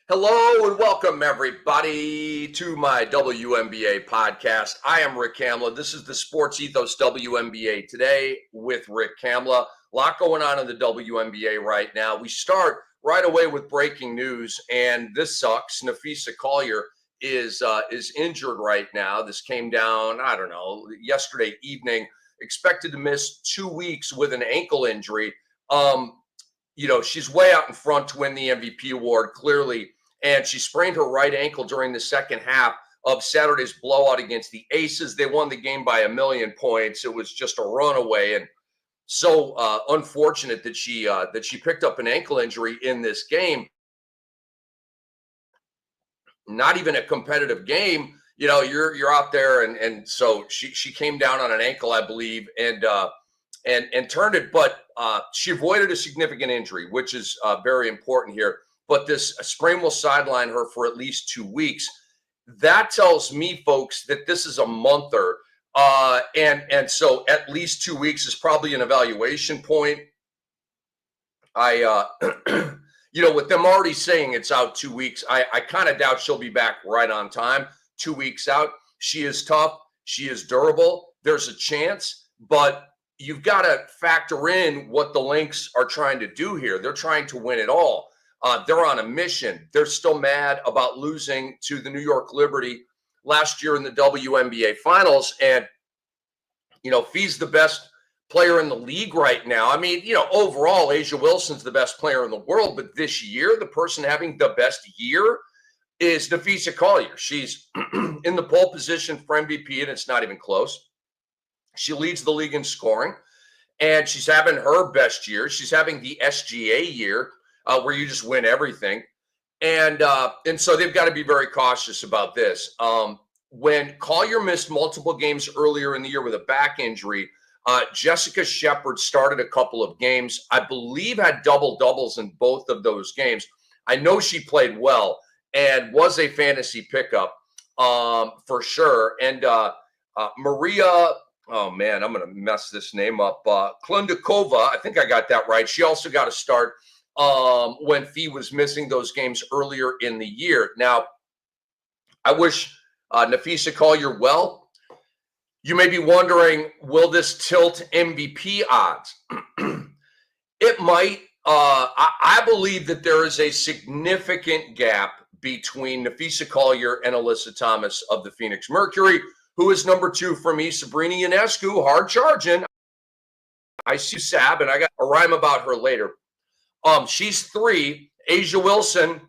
Hello and welcome everybody to my WNBA podcast. I am Rick Kamla. This is the Sports Ethos WNBA today with Rick Kamla. A lot going on in the WNBA right now. We start right away with breaking news, and this sucks. Napheesa Collier is injured right now. This came down, I don't know, yesterday evening. Expected to miss 2 weeks with an ankle injury. She's way out in front to win the MVP award, clearly. And she sprained her right ankle during the second half of Saturday's blowout against the Aces. They won the game by 1,000,000 points. It was just a runaway, and so unfortunate that she picked up an ankle injury in this game. Not even a competitive game. You're out there, and so she came down on an ankle, I believe, and turned it, but she avoided a significant injury, which is very important here. But this sprain will sideline her for at least 2 weeks. That tells me, folks, that this is a monther, and so at least 2 weeks is probably an evaluation point. With them already saying it's out 2 weeks, I kind of doubt she'll be back right on time. 2 weeks out. She is tough. She is durable. There's a chance, but you've got to factor in what the Lynx are trying to do here. They're trying to win it all. They're on a mission. They're still mad about losing to the New York Liberty last year in the WNBA finals. And, Fee's the best player in the league right now. I mean, overall, A'ja Wilson's the best player in the world. But this year, the person having the best year is Napheesa Collier. She's in the pole position for MVP, and it's not even close. She leads the league in scoring, and she's having her best year. She's having the SGA year, where you just win everything. And so they've got to be very cautious about this. When Collier missed multiple games earlier in the year with a back injury, Jessica Shepard started a couple of games, I believe had double-doubles in both of those games. I know she played well and was a fantasy pickup for sure. And Maria, oh man, I'm going to mess this name up. Klundakova, I think I got that right. She also got a start when Fee was missing those games earlier in the year. Now, I wish Napheesa Collier well. You may be wondering, will this tilt MVP odds? It might. I believe that there is a significant gap between Napheesa Collier and Alyssa Thomas of the Phoenix Mercury, who is number 2 for me. Sabrina Ionescu, hard charging. I see Sab, and I got a rhyme about her later. She's 3. A'ja Wilson,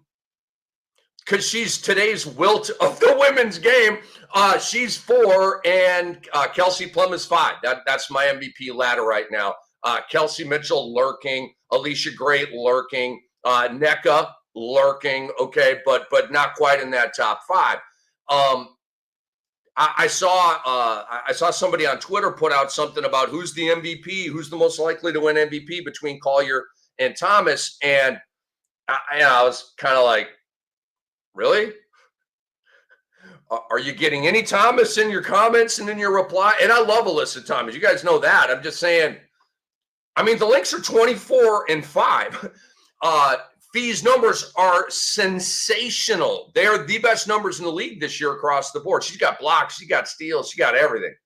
because she's today's wilt of the women's game. She's 4, and Kelsey Plum is 5. That's my MVP ladder right now. Kelsey Mitchell lurking, Alicia Gray lurking, NECA lurking. Okay, but not quite in that top 5. I saw somebody on Twitter put out something about who's the MVP, who's the most likely to win MVP between Collier and Thomas, and I was kind of like, really? Are you getting any Thomas in your comments and in your reply? And I love Alyssa Thomas. You guys know that. I'm just saying, I mean, the Lynx are 24-5. Fee's numbers are sensational. They are the best numbers in the league this year across the board. She's got blocks, she got steals, she got everything.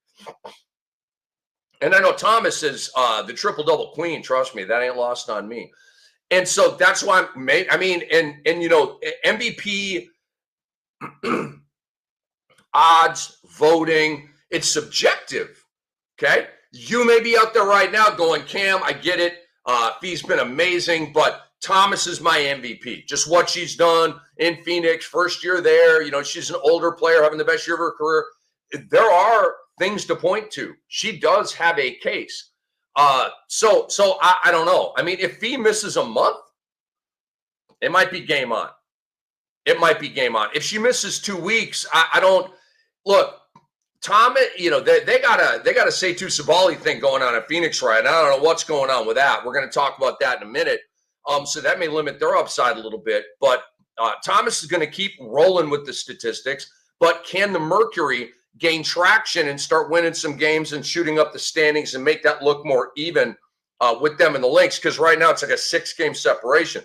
And I know Thomas is the triple-double queen. Trust me, that ain't lost on me. And so that's why MVP odds, voting, it's subjective, okay? You may be out there right now going, Cam, I get it. Fee's been amazing, but Thomas is my MVP. Just what she's done in Phoenix, first year there. She's an older player having the best year of her career. There are things to point to. She does have a case. So I don't know. I mean, if Fee misses a month, it might be game on. It might be game on. If she misses 2 weeks, I don't look. Thomas, they got a Setu Sabali thing going on at Phoenix right now. I don't know what's going on with that. We're going to talk about that in a minute. So that may limit their upside a little bit. But Thomas is going to keep rolling with the statistics. But can the Mercury gain traction and start winning some games and shooting up the standings and make that look more even with them and the Lynx? Because right now it's like a 6-game separation,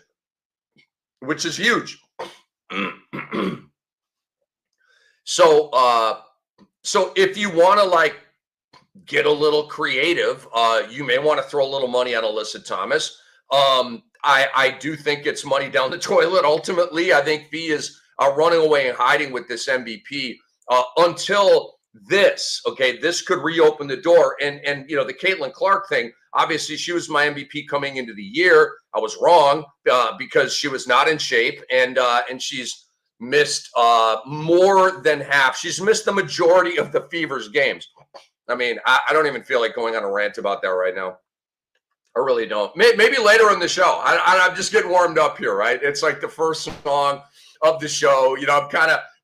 which is huge. So if you want to like get a little creative, you may want to throw a little money on Alyssa Thomas. I do think it's money down the toilet. Ultimately, I think Fee is running away and hiding with this MVP until this. Okay, this could reopen the door. And you know, the Caitlin Clark thing. Obviously, she was my MVP coming into the year. I was wrong because she was not in shape, and she's missed more than half. She's missed the majority of the Fever's games. I mean, I don't even feel like going on a rant about that right now. I really don't. Maybe later in the show. I'm just getting warmed up here, right? It's like the first song of the show. You know,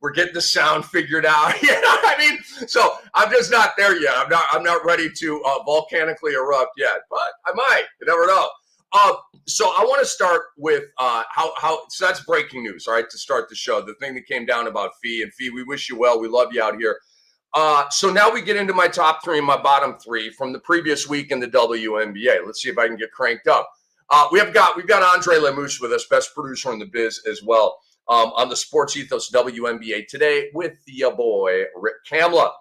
we're getting the sound figured out. You know what I mean? So I'm just not there yet. I'm not ready to volcanically erupt yet, but I might. You never know. So I want to start with so that's breaking news, all right, to start the show. The thing that came down about Fee. And Fee, we wish you well. We love you out here. So now we get into my top three and my bottom three from the previous week in the WNBA. Let's see if I can get cranked up. We've got Andre Lemouche with us, best producer in the biz as well, on the Sports Ethos WNBA today with your boy Rick Kamla.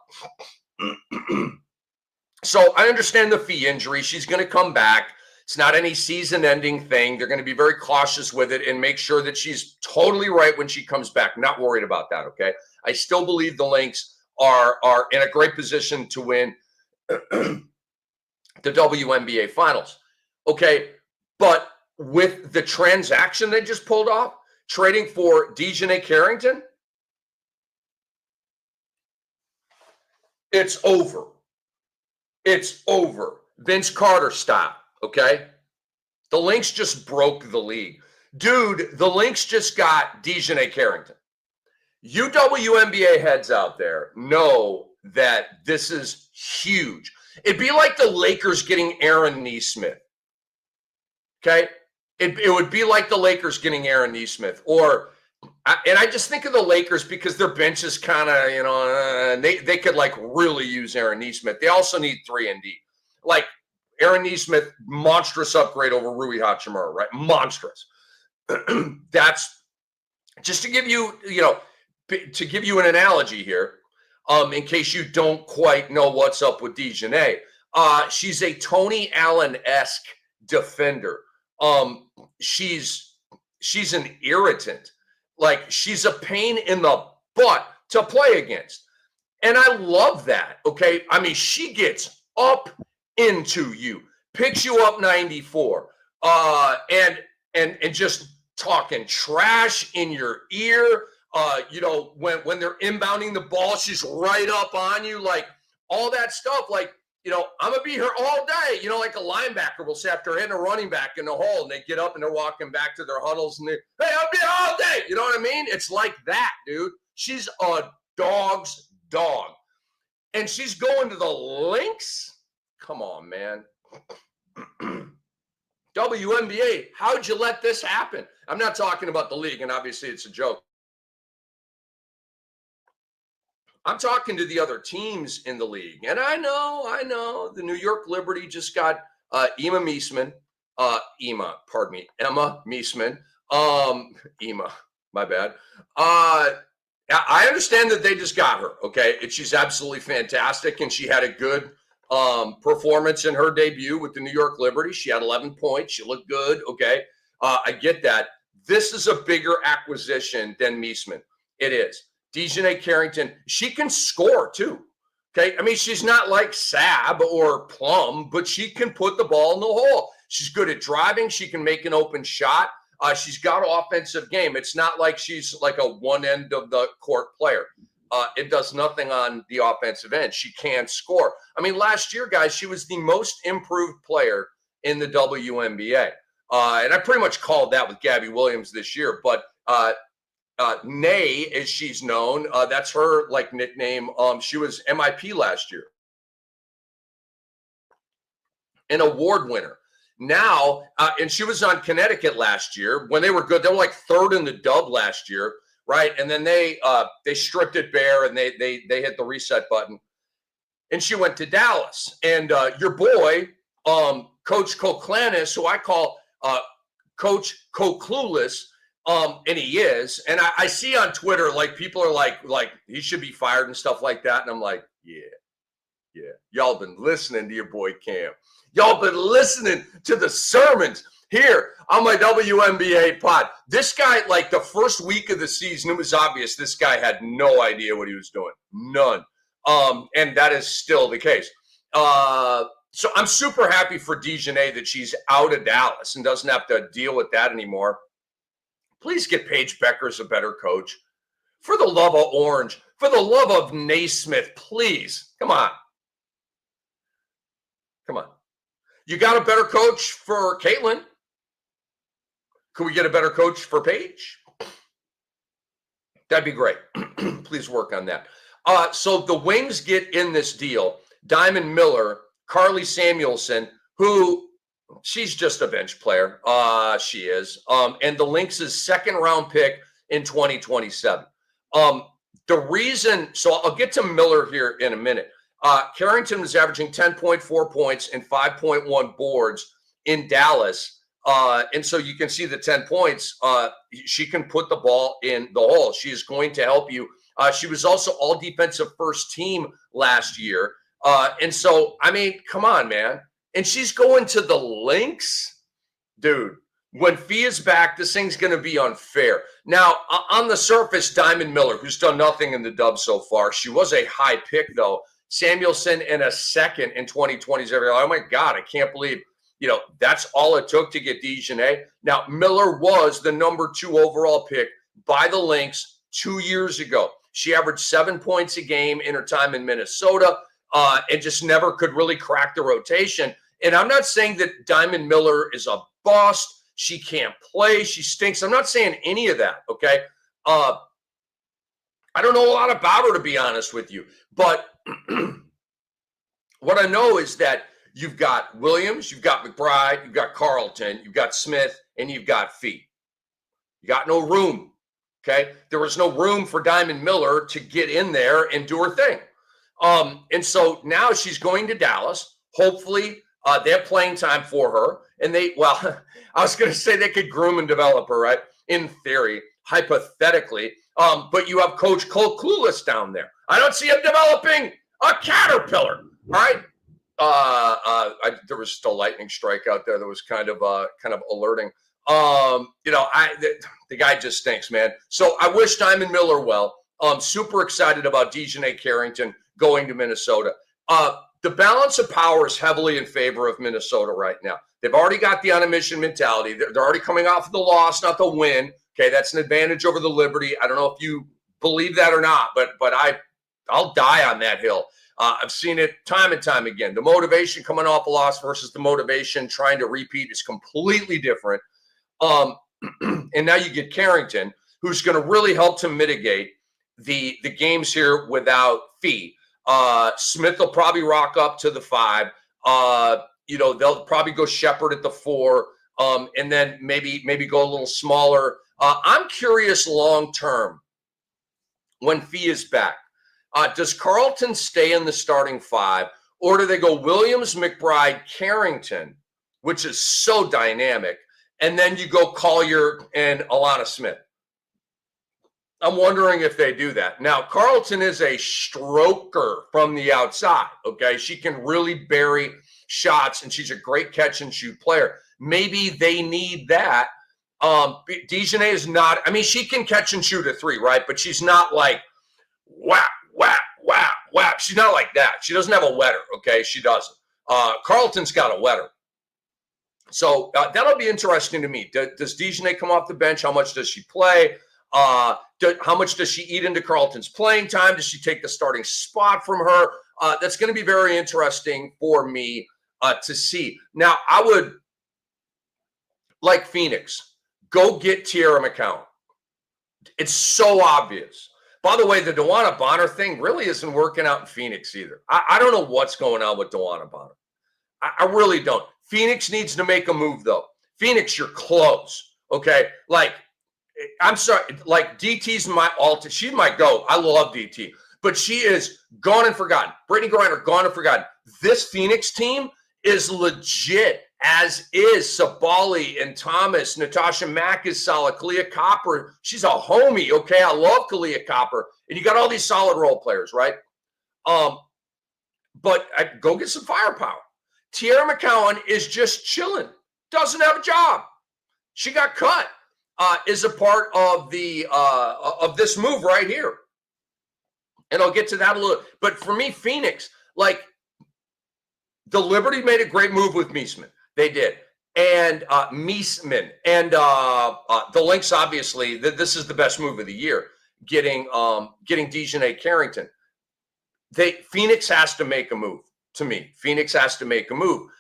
So I understand the Fee injury. She's going to come back. It's not any season-ending thing. They're going to be very cautious with it and make sure that she's totally right when she comes back. Not worried about that, okay? I still believe the Lynx are in a great position to win the WNBA Finals, okay? But with the transaction they just pulled off, trading for DeJounte Carrington, it's over. It's over. Vince Carter style. Okay, the Lynx just broke the league. Dude, the Lynx just got DeJounte Carrington. You WNBA heads out there know that this is huge. It'd be like the Lakers getting Aaron Nesmith. Okay, it would be like the Lakers getting Aaron Nesmith. And I just think of the Lakers because their bench is kind of, you know, they could like really use Aaron Nesmith. They also need 3-and-D. Like, Aaron Nesmith, monstrous upgrade over Rui Hachimura, right? Monstrous. That's just to give you, to give you an analogy here, in case you don't quite know what's up with DeJounte. She's a Tony Allen-esque defender. She's an irritant. Like, she's a pain in the butt to play against. And I love that, okay? I mean, she gets up into you, picks you up 94, and just talking trash in your ear. When they're inbounding the ball, she's right up on you, like all that stuff. Like, I'm gonna be here all day. Like a linebacker will say after hitting a running back in the hole, and they get up and they're walking back to their huddles, and hey, I'll be here all day. You know what I mean? It's like that, dude. She's a dog's dog, and she's going to the Lynx. Come on, man. WNBA, how'd you let this happen? I'm not talking about the league, and obviously it's a joke. I'm talking to the other teams in the league. And I know, the New York Liberty just got Emma Meesman. Emma, my bad. I understand that they just got her, okay? And she's absolutely fantastic, and she had a good performance in her debut with the New York Liberty. She had 11 points. She looked good. Okay. I get that. This is a bigger acquisition than Meesman. It is. DeJounte Carrington, she can score too. Okay. I mean, she's not like Sab or Plum, but she can put the ball in the hole. She's good at driving. She can make an open shot. She's got an offensive game. It's not like she's like a one end of the court player. It does nothing on the offensive end. She can score. I mean, last year, guys, she was the most improved player in the WNBA. And I pretty much called that with Gabby Williams this year. But Nay, as she's known, that's her like nickname. She was MIP last year. An award winner. Now, and she was on Connecticut last year when they were good. They were like third in the dub last year. Right. And then they stripped it bare and they hit the reset button. And she went to Dallas. And your boy, Coach Koklanis, who I call Coach Co-Clueless, And he is. And I see on Twitter, like, people are like he should be fired and stuff like that. And I'm like, yeah. Y'all been listening to your boy Kam. Y'all been listening to the sermons here on my WNBA pod. This guy, like, the first week of the season, it was obvious this guy had no idea what he was doing. None. And that is still the case. So I'm super happy for DiJonai that she's out of Dallas and doesn't have to deal with that anymore. Please get Paige Beckers a better coach. For the love of Orange, for the love of Naismith, please. Come on. You got a better coach for Caitlin? Could we get a better coach for Paige? That'd be great. Please work on that. So the Wings get in this deal. Diamond Miller, Carly Samuelson, who she's just a bench player. She is. And the Lynx's second-round pick in 2027. The reason, so I'll get to Miller here in a minute. Carrington was averaging 10.4 points and 5.1 boards in Dallas. And so you can see the 10 points. She can put the ball in the hole. She is going to help you. She was also all defensive first team last year. And so, I mean, come on, man. And she's going to the Lynx? Dude, when Fee is back, this thing's going to be unfair. Now, on the surface, Diamond Miller, who's done nothing in the dub so far. She was a high pick, though. Samuelson in a second in 2020. Oh, my God, I can't believe, that's all it took to get DiJonai. Now, Miller was the number 2 overall pick by the Lynx 2 years ago. She averaged 7 points a game in her time in Minnesota and just never could really crack the rotation. And I'm not saying that Diamond Miller is a bust. She can't play. She stinks. I'm not saying any of that, okay? I don't know a lot about her, to be honest with you. But what I know is that you've got Williams, you've got McBride, you've got Carlton, you've got Smith, and you've got Fee. You got no room, okay? There was no room for Diamond Miller to get in there and do her thing. And so now she's going to Dallas. Hopefully they have playing time for her. And I was going to say they could groom and develop her, right? In theory, hypothetically. But you have Coach Cole Clueless down there. I don't see him developing a caterpillar, all right? There was still lightning strike out there that was kind of alerting. The guy just stinks, man. So I wish Diamond Miller well. I'm super excited about DiJonai Carrington going to Minnesota. The balance of power is heavily in favor of Minnesota right now. They've already got the on-a-mission mentality. They're already coming off of the loss, not the win. Okay, that's an advantage over the Liberty. I don't know if you believe that or not, but I'll die on that hill. I've seen it time and time again. The motivation coming off a loss versus the motivation trying to repeat is completely different. And now you get Carrington, who's going to really help to mitigate the games here without Fee. Smith will probably rock up to the 5. They'll probably go Shepherd at the 4, and then maybe go a little smaller. I'm curious long term when Fee is back. Does Carlton stay in the starting 5, or do they go Williams, McBride, Carrington, which is so dynamic, and then you go Collier and Alana Smith? I'm wondering if they do that. Now, Carlton is a stroker from the outside, okay? She can really bury shots, and she's a great catch-and-shoot player. Maybe they need that. DiJonai is not – I mean, she can catch and shoot a 3, right? But she's not like whap, whap, whap, whap. She's not like that. She doesn't have a wetter, okay? She doesn't. Carlton's got a wetter. So that'll be interesting to me. Does DiJonai come off the bench? How much does she play? How much does she eat into Carlton's playing time? Does she take the starting spot from her? That's going to be very interesting for me to see. Now, I would, like Phoenix, go get Tierra McCown. It's so obvious. By the way, the DeWanna Bonner thing really isn't working out in Phoenix either. I don't know what's going on with DeWanna Bonner. I really don't. Phoenix needs to make a move, though. Phoenix, you're close, okay? Like, I'm sorry, like DT's my alt. She might go. I love DT, but she is gone and forgotten. Brittany Griner, gone and forgotten. This Phoenix team is legit. as is Sabali and Thomas. Natasha Mack is solid. Kalia Copper, she's a homie. Okay, I love Kalia Copper. And you got all these solid role players, right? But go get some firepower. Tierra McCowan is just chilling. Doesn't have a job. She got cut. Is a part of the of this move right here. And I'll get to that a little. But for me, Phoenix, like the Liberty made a great move with Meesman. They did. And Meesman. And the Lynx, obviously, this is the best move of the year. Getting Dejanay Carrington. Phoenix has to make a move, to me. Phoenix has to make a move.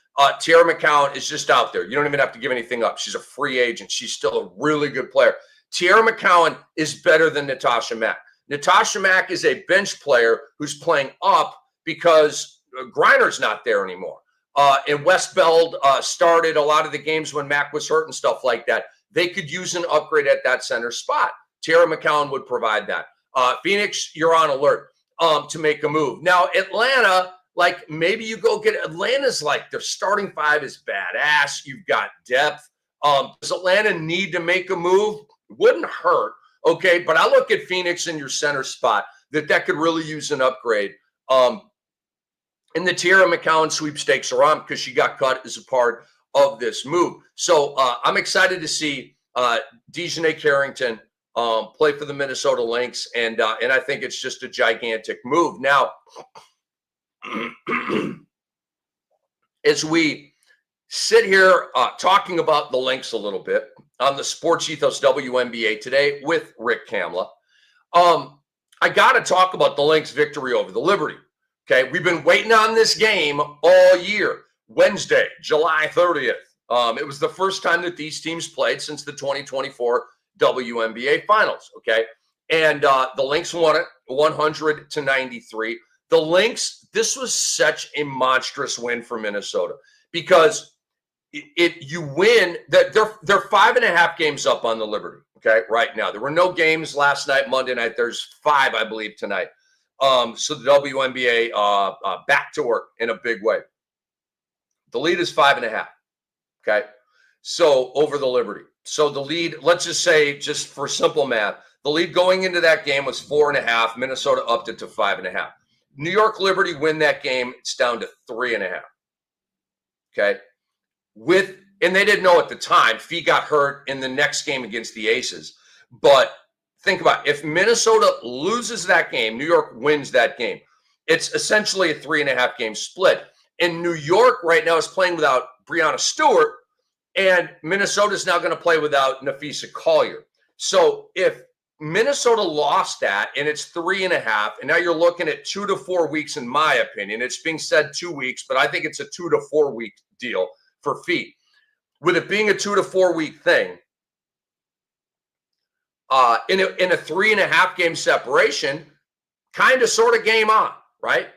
Tierra McCowan is just out there. You don't even have to give anything up. She's a free agent. She's still a really good player. Tierra McCowan is better than Natasha Mack. Natasha Mack is a bench player who's playing up because Griner's not there anymore. And Westbeld started a lot of the games when Mack was hurt and stuff like that. They could use an upgrade at that center spot. Tierra McCowan would provide that. Phoenix, you're on alert to make a move. Now, Atlanta, like maybe you go get Atlanta's like their starting five is badass. You've got depth. Does Atlanta need to make a move? Wouldn't hurt. Okay, but I look at Phoenix in your center spot that could really use an upgrade. And the Tierra McCowan sweepstakes are on because she got cut as a part of this move. So I'm excited to see Dejanay Carrington play for the Minnesota Lynx, and I think it's just a gigantic move. Now, as we sit here talking about the Lynx a little bit on the Sports Ethos WNBA today with Rick Kamla, I got to talk about the Lynx victory over the Liberty. Okay, we've been waiting on this game all year. Wednesday, July 30th. It was the first time that these teams played since the 2024 WNBA Finals. Okay, and the Lynx won it 100-93. The Lynx, this was such a monstrous win for Minnesota because you win that they're 5.5 games up on the Liberty. Okay, right now there were no games last night, Monday night. There's 5, I believe, tonight. So the WNBA back to work in a big way. The lead is 5.5. Okay, so over the Liberty. So the lead, let's just say, just for simple math, the lead going into that game was 4.5. Minnesota upped it to 5.5. New York Liberty win that game. It's down to 3.5. Okay. And they didn't know at the time. Fee got hurt in the next game against the Aces. But think about it. If Minnesota loses that game, New York wins that game. It's essentially a 3.5 game split. And New York right now is playing without Breanna Stewart, and Minnesota is now going to play without Napheesa Collier. So if Minnesota lost that and it's 3.5, and now you're looking at 2 to 4 weeks, in my opinion. It's being said 2 weeks, but I think it's a 2 to 4 week deal for Fee. With it being a 2 to 4 week thing, in a 3.5 game separation, kind of sort of game on, right?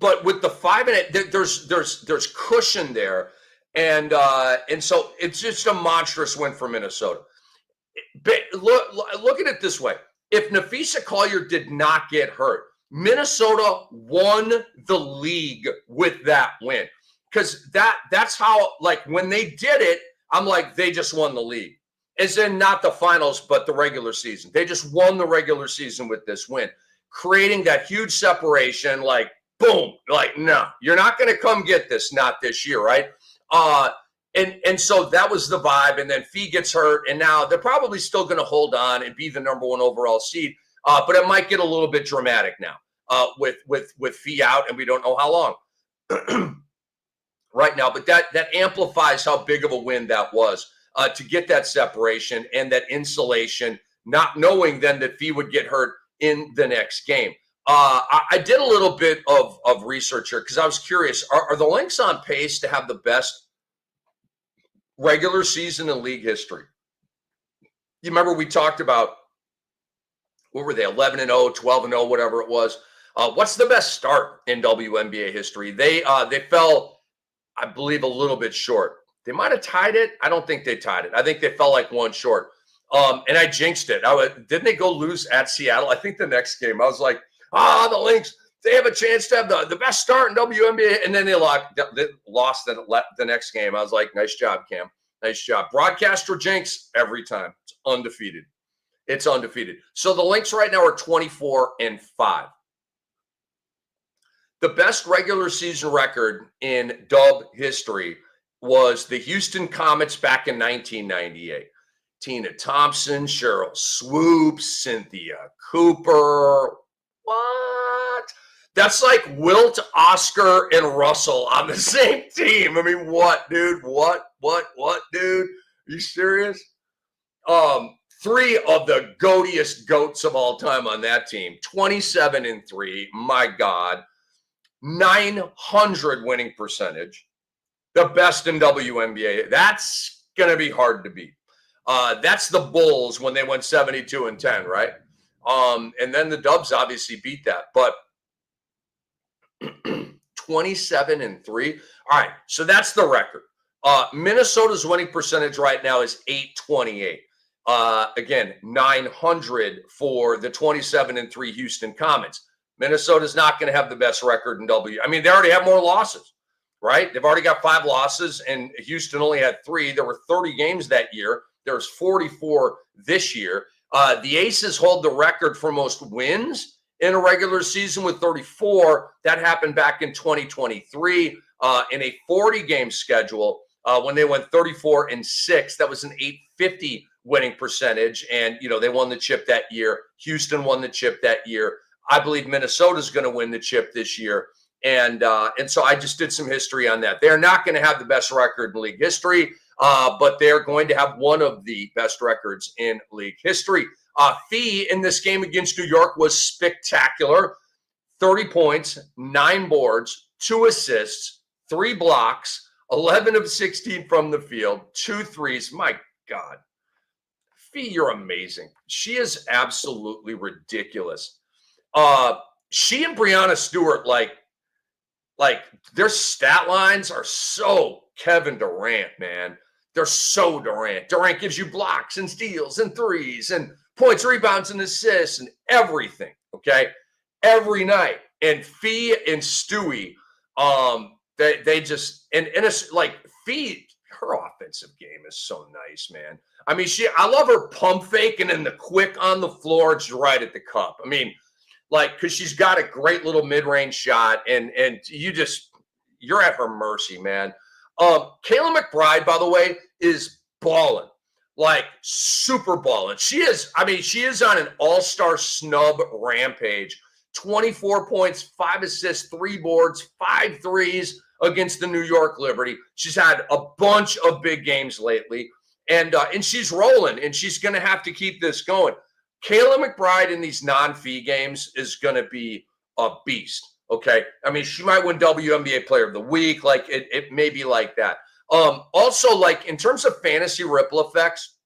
But with the 5.5, there's cushion there. And so it's just a monstrous win for Minnesota. Look at it this way. If Napheesa Collier did not get hurt, Minnesota won the league with that win. Because that's how, like, when they did it, I'm like, they just won the league. As in not the finals, but the regular season. They just won the regular season with this win. Creating that huge separation, like, boom, like, no, you're not going to come get this, not this year, right? And so that was the vibe. And then Fee gets hurt, and now they're probably still going to hold on and be the number 1 overall seed. But it might get a little bit dramatic now with Fee out, and we don't know how long right now. But that amplifies how big of a win that was to get that separation and that insulation, not knowing then that Fee would get hurt in the next game. I did a little bit of research here because I was curious. Are the Lynx on pace to have the best regular season in league history? You remember we talked about, what were they, 11-0, 12-0, whatever it was. What's the best start in WNBA history? They fell, I believe, a little bit short. They might have tied it. I don't think they tied it. I think they fell like 1 short. And I jinxed it. Didn't they go lose at Seattle? I think the next game, I was like, the Lynx they have a chance to have the best start in WNBA. And then they lost the next game. I was like, nice job, Kam. Nice job. Broadcaster jinx every time. It's undefeated. It's undefeated. So the Lynx right now are 24-5. The best regular season record in Dub history was the Houston Comets back in 1998. Tina Thompson, Cheryl Swoops, Cynthia Cooper. What? That's like Wilt, Oscar, and Russell on the same team. I mean, what, dude? What, dude? Are you serious? Three of the goatiest goats of all time on that team. 27-3. My God. 900 winning percentage. The best in WNBA. That's going to be hard to beat. That's the Bulls when they went 72-10, right? And then the Dubs obviously beat that. But 27-3. All right, so that's the record. Minnesota's winning percentage right now is .828. Again, 900 for the 27-3 Houston Comets. Minnesota's not going to have the best record in I mean, they already have more losses, right? They've already got 5 losses, and Houston only had 3. There were 30 games that year. There's 44 this year. The Aces hold the record for most wins in a regular season with 34. That happened back in 2023 in a 40-game schedule when they went 34-6. That was an .850 winning percentage, and they won the chip that year. Houston won the chip that year. I believe Minnesota's going to win the chip this year, and so I just did some history on that. They're not going to have the best record in league history, but they're going to have one of the best records in league history. Fee in this game against New York was spectacular. 30 points, 9 boards, 2 assists, 3 blocks, 11 of 16 from the field, 2 threes. My God. Fee, you're amazing. She is absolutely ridiculous. She and Breanna Stewart, like their stat lines are so Kevin Durant, man. They're so Durant. Durant gives you blocks and steals and threes and points, rebounds, and assists and everything, okay? Every night. And Fee and Stewie, they just, and it's like Fee, her offensive game is so nice, man. I mean, I love her pump fake and then the quick on the floor, just right at the cup. I mean, because she's got a great little mid-range shot, and you're at her mercy, man. Kayla McBride, by the way, is balling, like super balling. She is on an all-star snub rampage. 24 points, 5 assists, 3 boards, 5 threes against the New York Liberty. She's had a bunch of big games lately, and she's rolling, and she's going to have to keep this going. Kayla McBride in these non-fee games is going to be a beast, okay? I mean, she might win WNBA Player of the Week. Like, it may be like that. Also, like, in terms of fantasy ripple effects,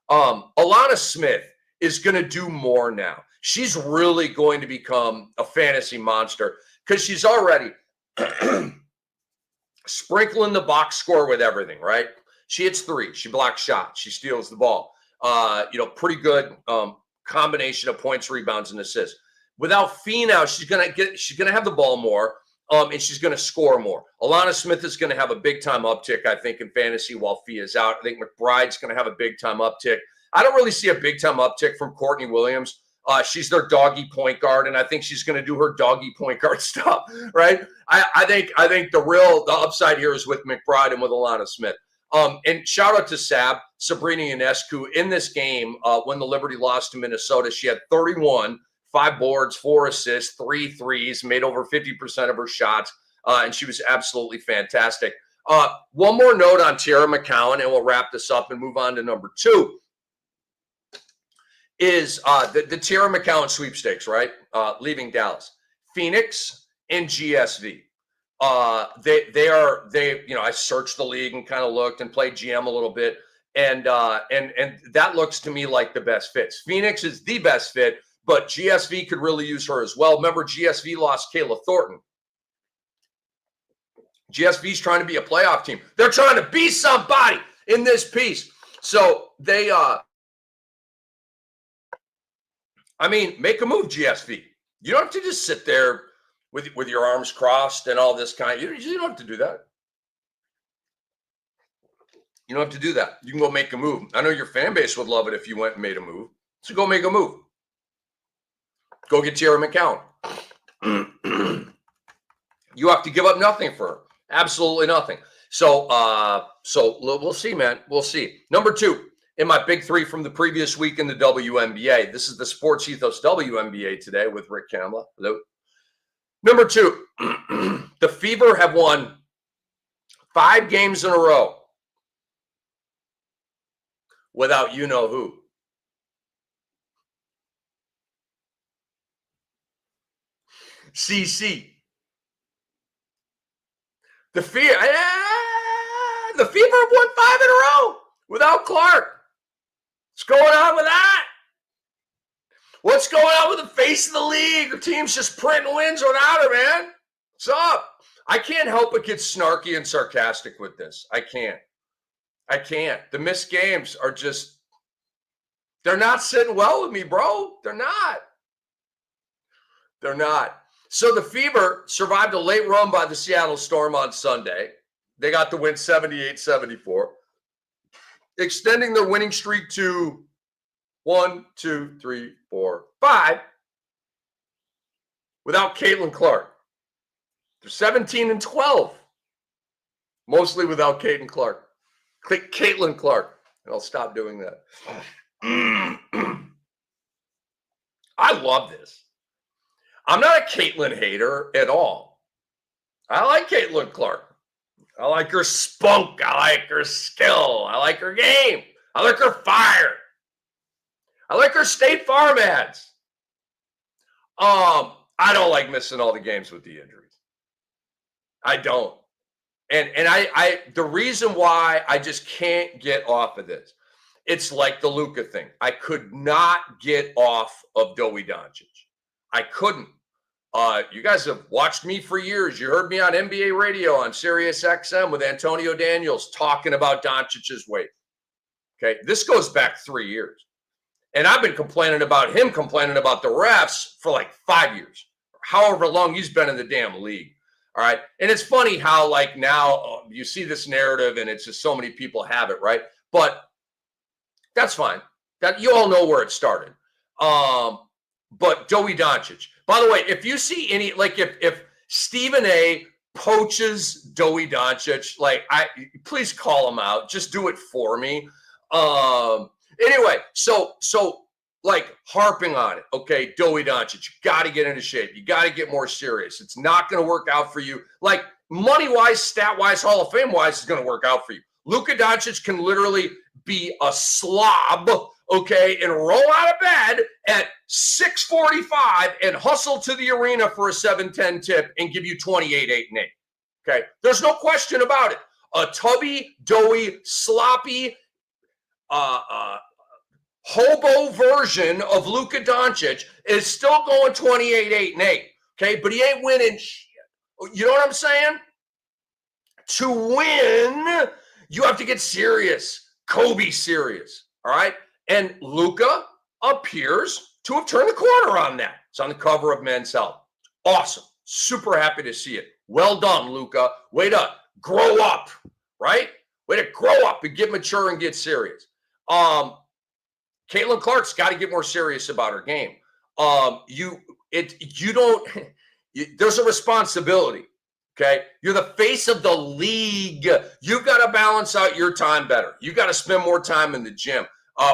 Alana Smith is going to do more now. She's really going to become a fantasy monster because she's already sprinkling the box score with everything, right? She hits 3. She blocks shots. She steals the ball. Pretty good combination of points, rebounds, and assists. Without Fee now, she's gonna have the ball more, and she's gonna score more. Alana Smith is gonna have a big time uptick, I think, in fantasy while Fee is out. I think McBride's gonna have a big time uptick. I don't really see a big time uptick from Courtney Williams. She's their doggy point guard, and I think she's going to do her doggy point guard stuff, right? I think the upside here is with McBride and with Alana Smith. And shout out to Sabrina Ionescu in this game when the Liberty lost to Minnesota. She had 31, 5 boards, 4 assists, 3 threes, made over 50% of her shots, and she was absolutely fantastic. One more note on Tara McCowan, and we'll wrap this up and move on to number 2. Is the Tara McCowan sweepstakes, right? Leaving Dallas, Phoenix, and GSV. I searched the league and kind of looked and played GM a little bit, and that looks to me like the best fits. Phoenix is the best fit, but GSV could really use her as well. Remember, GSV lost Kayla Thornton. GSV's trying to be a playoff team. They're trying to be somebody in this piece. So they make a move, GSV. You don't have to just sit there with your arms crossed and all this kind. You don't have to do that. You don't have to do that. You can go make a move. I know your fan base would love it if you went and made a move. So go make a move. Go get Jerry McCown. You have to give up nothing for her. Absolutely nothing. So we'll see, man. We'll see. Number 2 in my big 3 from the previous week in the WNBA. This is the Sports Ethos WNBA today with Rick Kamla. Hello. Number 2, the Fever have won 5 games in a row without you-know-who. CC. The Fever have won 5 in a row without Clark. What's going on with that? What's going on with the face of the league? The team's just printing wins without her, man. What's up? I can't help but get snarky and sarcastic with this. I can't. The missed games are just, they're not sitting well with me, bro. They're not. So the Fever survived a late run by the Seattle Storm on Sunday. They got the win 78-74, extending their winning streak to 1, 2, 3, 4, 5 without Caitlin Clark. They're 17-12, mostly without Caitlin Clark. And I'll stop doing that. I love this. I'm not a Caitlin hater at all. I like Caitlin Clark. I like her spunk. I like her skill. I like her game. I like her fire. I like her State Farm ads. I don't like missing all the games with the injuries. I don't. And I the reason why I just can't get off of this, it's like the Luka thing. I could not get off of Dowie Doncic. I couldn't. You guys have watched me for years. You heard me on NBA radio on Sirius XM with Antonio Daniels talking about Doncic's weight. Okay, this goes back 3 years. And I've been complaining about him complaining about the refs for like 5 years, however long he's been in the damn league. All right. And it's funny how like now you see this narrative and it's just so many people have it, right? But that's fine. That you all know where it started. But Dowie Doncic, by the way, if you see any, like if Stephen A poaches Dowie Doncic, like please call him out. Just do it for me. Anyway, so like harping on it. Okay, Dowie Doncic, you got to get into shape. You got to get more serious. It's not going to work out for you. Like money-wise, stat-wise, Hall of Fame-wise, is going to work out for you. Luka Doncic can literally be a slob, okay, and roll out of bed at 6:45 and hustle to the arena for a 7-10 tip and give you 28, 8, and 8. Okay, there's no question about it. A tubby, doughy, sloppy, hobo version of Luka Doncic is still going 28, 8, and 8. Okay, but he ain't winning shit. You know what I'm saying? To win, you have to get serious. Kobe serious. All right. And Luka appears to have turned the corner on that. It's on the cover of Men's Health. Awesome. Super happy to see it. Well done, Luka. Way to grow up, right? Way to grow up and get mature and get serious. Caitlin Clark's got to get more serious about her game. There's a responsibility. Okay, you're the face of the league. You've got to balance out your time better. You got to spend more time in the gym,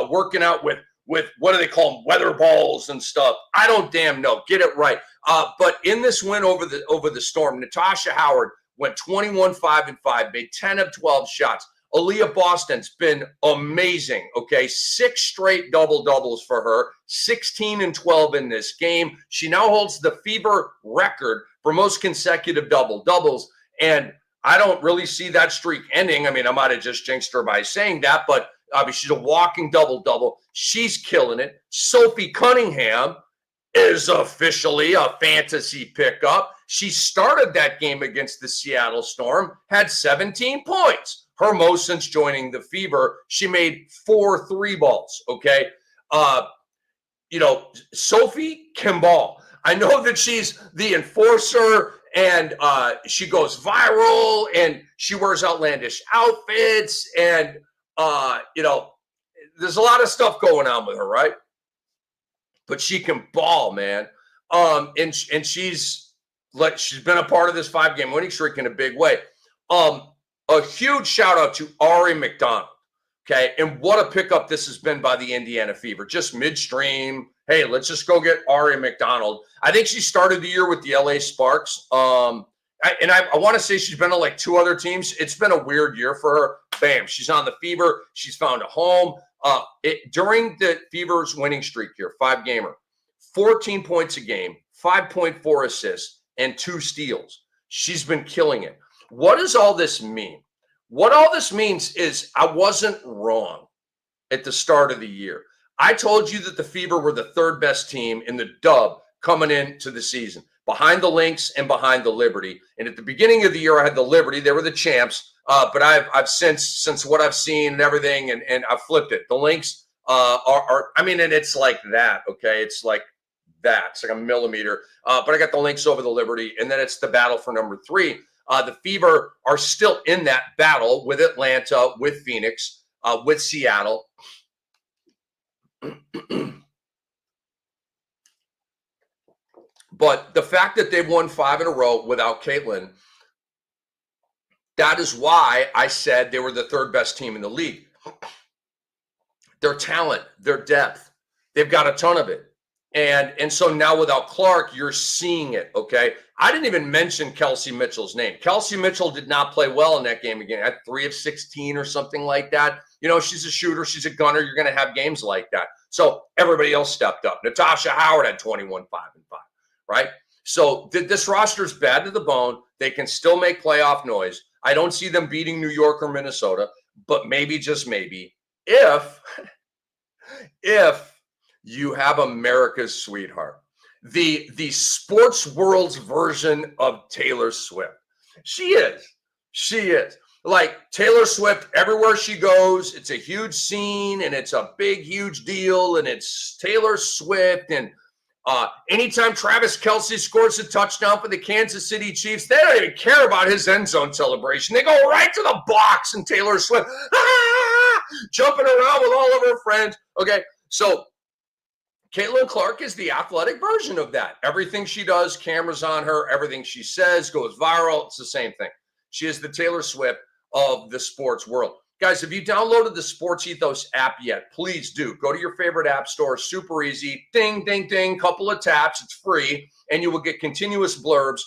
working out with what do they call them, weather balls and stuff. I don't damn know. Get it right. But in this win over the Storm, Natasha Howard went 21-5-5, made 10 of 12 shots. Aaliyah Boston's been amazing. Okay, 6 straight double-doubles for her, 16 and 12 in this game. She now holds the Fever record for most consecutive double-doubles, and I don't really see that streak ending. I mean, I might have just jinxed her by saying that, but she's a walking double-double. She's killing it. Sophie Cunningham is officially a fantasy pickup. She started that game against the Seattle Storm, had 17 points. Her most since joining the Fever. She made 4 3 balls, okay? Sophie can ball. I know that she's the enforcer, and she goes viral, and she wears outlandish outfits, and there's a lot of stuff going on with her, right? But she can ball, man. And she's been a part of this 5-game winning streak in a big way. A huge shout out to Ari McDonald. Okay, and what a pickup this has been by the Indiana Fever. Just midstream. Hey, let's just go get Ari McDonald. I think she started the year with the LA Sparks. I want to say she's been on like 2 other teams. It's been a weird year for her. Bam, she's on the Fever. She's found a home. During the Fever's winning streak here, 5-gamer, 14 points a game, 5.4 assists, and 2 steals. She's been killing it. What does all this mean? What all this means is I wasn't wrong at the start of the year. I told you that the Fever were the 3rd best team in the dub coming into the season, behind the Lynx and behind the Liberty. And at the beginning of the year, I had the Liberty. They were the champs. But I've since what I've seen and everything, and I've flipped it. The Lynx and it's like that, okay? It's like that. It's like a millimeter. But I got the Lynx over the Liberty, and then it's the battle for number 3. The Fever are still in that battle with Atlanta, with Phoenix, with Seattle. But the fact that they've won 5 in a row without Caitlin, that is why I said they were the 3rd best team in the league. Their talent, their depth, they've got a ton of it. And so now without Clark, you're seeing it, okay? I didn't even mention Kelsey Mitchell's name. Kelsey Mitchell did not play well in that game again. At 3 of 16 or something like that. You know, she's a shooter. She's a gunner. You're going to have games like that. So everybody else stepped up. Natasha Howard had 21, 5, and 5, right? So this roster's bad to the bone. They can still make playoff noise. I don't see them beating New York or Minnesota, but maybe, just maybe, if you have America's sweetheart, the sports world's version of Taylor Swift. She is. Like Taylor Swift, everywhere she goes, it's a huge scene, and it's a big, huge deal, and it's Taylor Swift. And anytime Travis Kelce scores a touchdown for the Kansas City Chiefs, they don't even care about his end zone celebration. They go right to the box, and Taylor Swift, jumping around with all of her friends. Okay, so Caitlin Clark is the athletic version of that. Everything she does, cameras on her. Everything she says goes viral. It's the same thing. She is the Taylor Swift of the sports world. Guys, if you downloaded the Sports Ethos app yet, please do. Go to your favorite app store. Super easy. Ding, ding, ding. Couple of taps. It's free. And you will get continuous blurbs.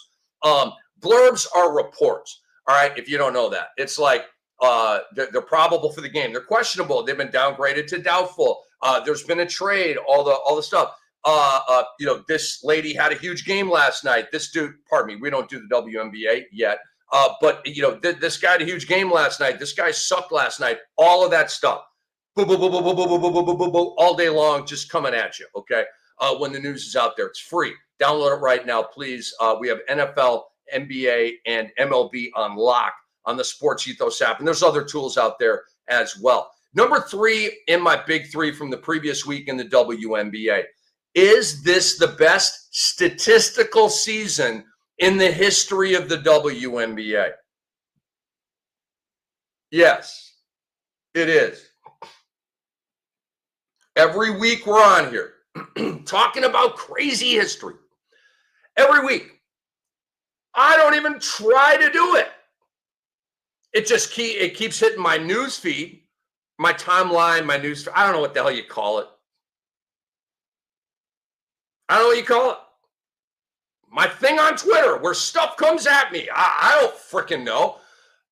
Blurbs are reports. All right, if you don't know that. It's like they're probable for the game. They're questionable. They've been downgraded to doubtful. There's been a trade, all the stuff. This lady had a huge game last night. This dude, pardon me, we don't do the WNBA yet. But this guy had a huge game last night. This guy sucked last night. All of that stuff. All day long, just coming at you, okay? When the news is out there. It's free. Download it right now, please. We have NFL, NBA, and MLB on lock on the Sports Ethos app. And there's other tools out there as well. Number 3 in my big 3 from the previous week in the WNBA. Is this the best statistical season in the history of the WNBA? Yes, it is. Every week we're on here talking about crazy history. Every week. I don't even try to do it. It keeps hitting my news feed, my timeline, my news. I don't know what the hell you call it. I don't know what you call it. My thing on Twitter where stuff comes at me. I don't freaking know.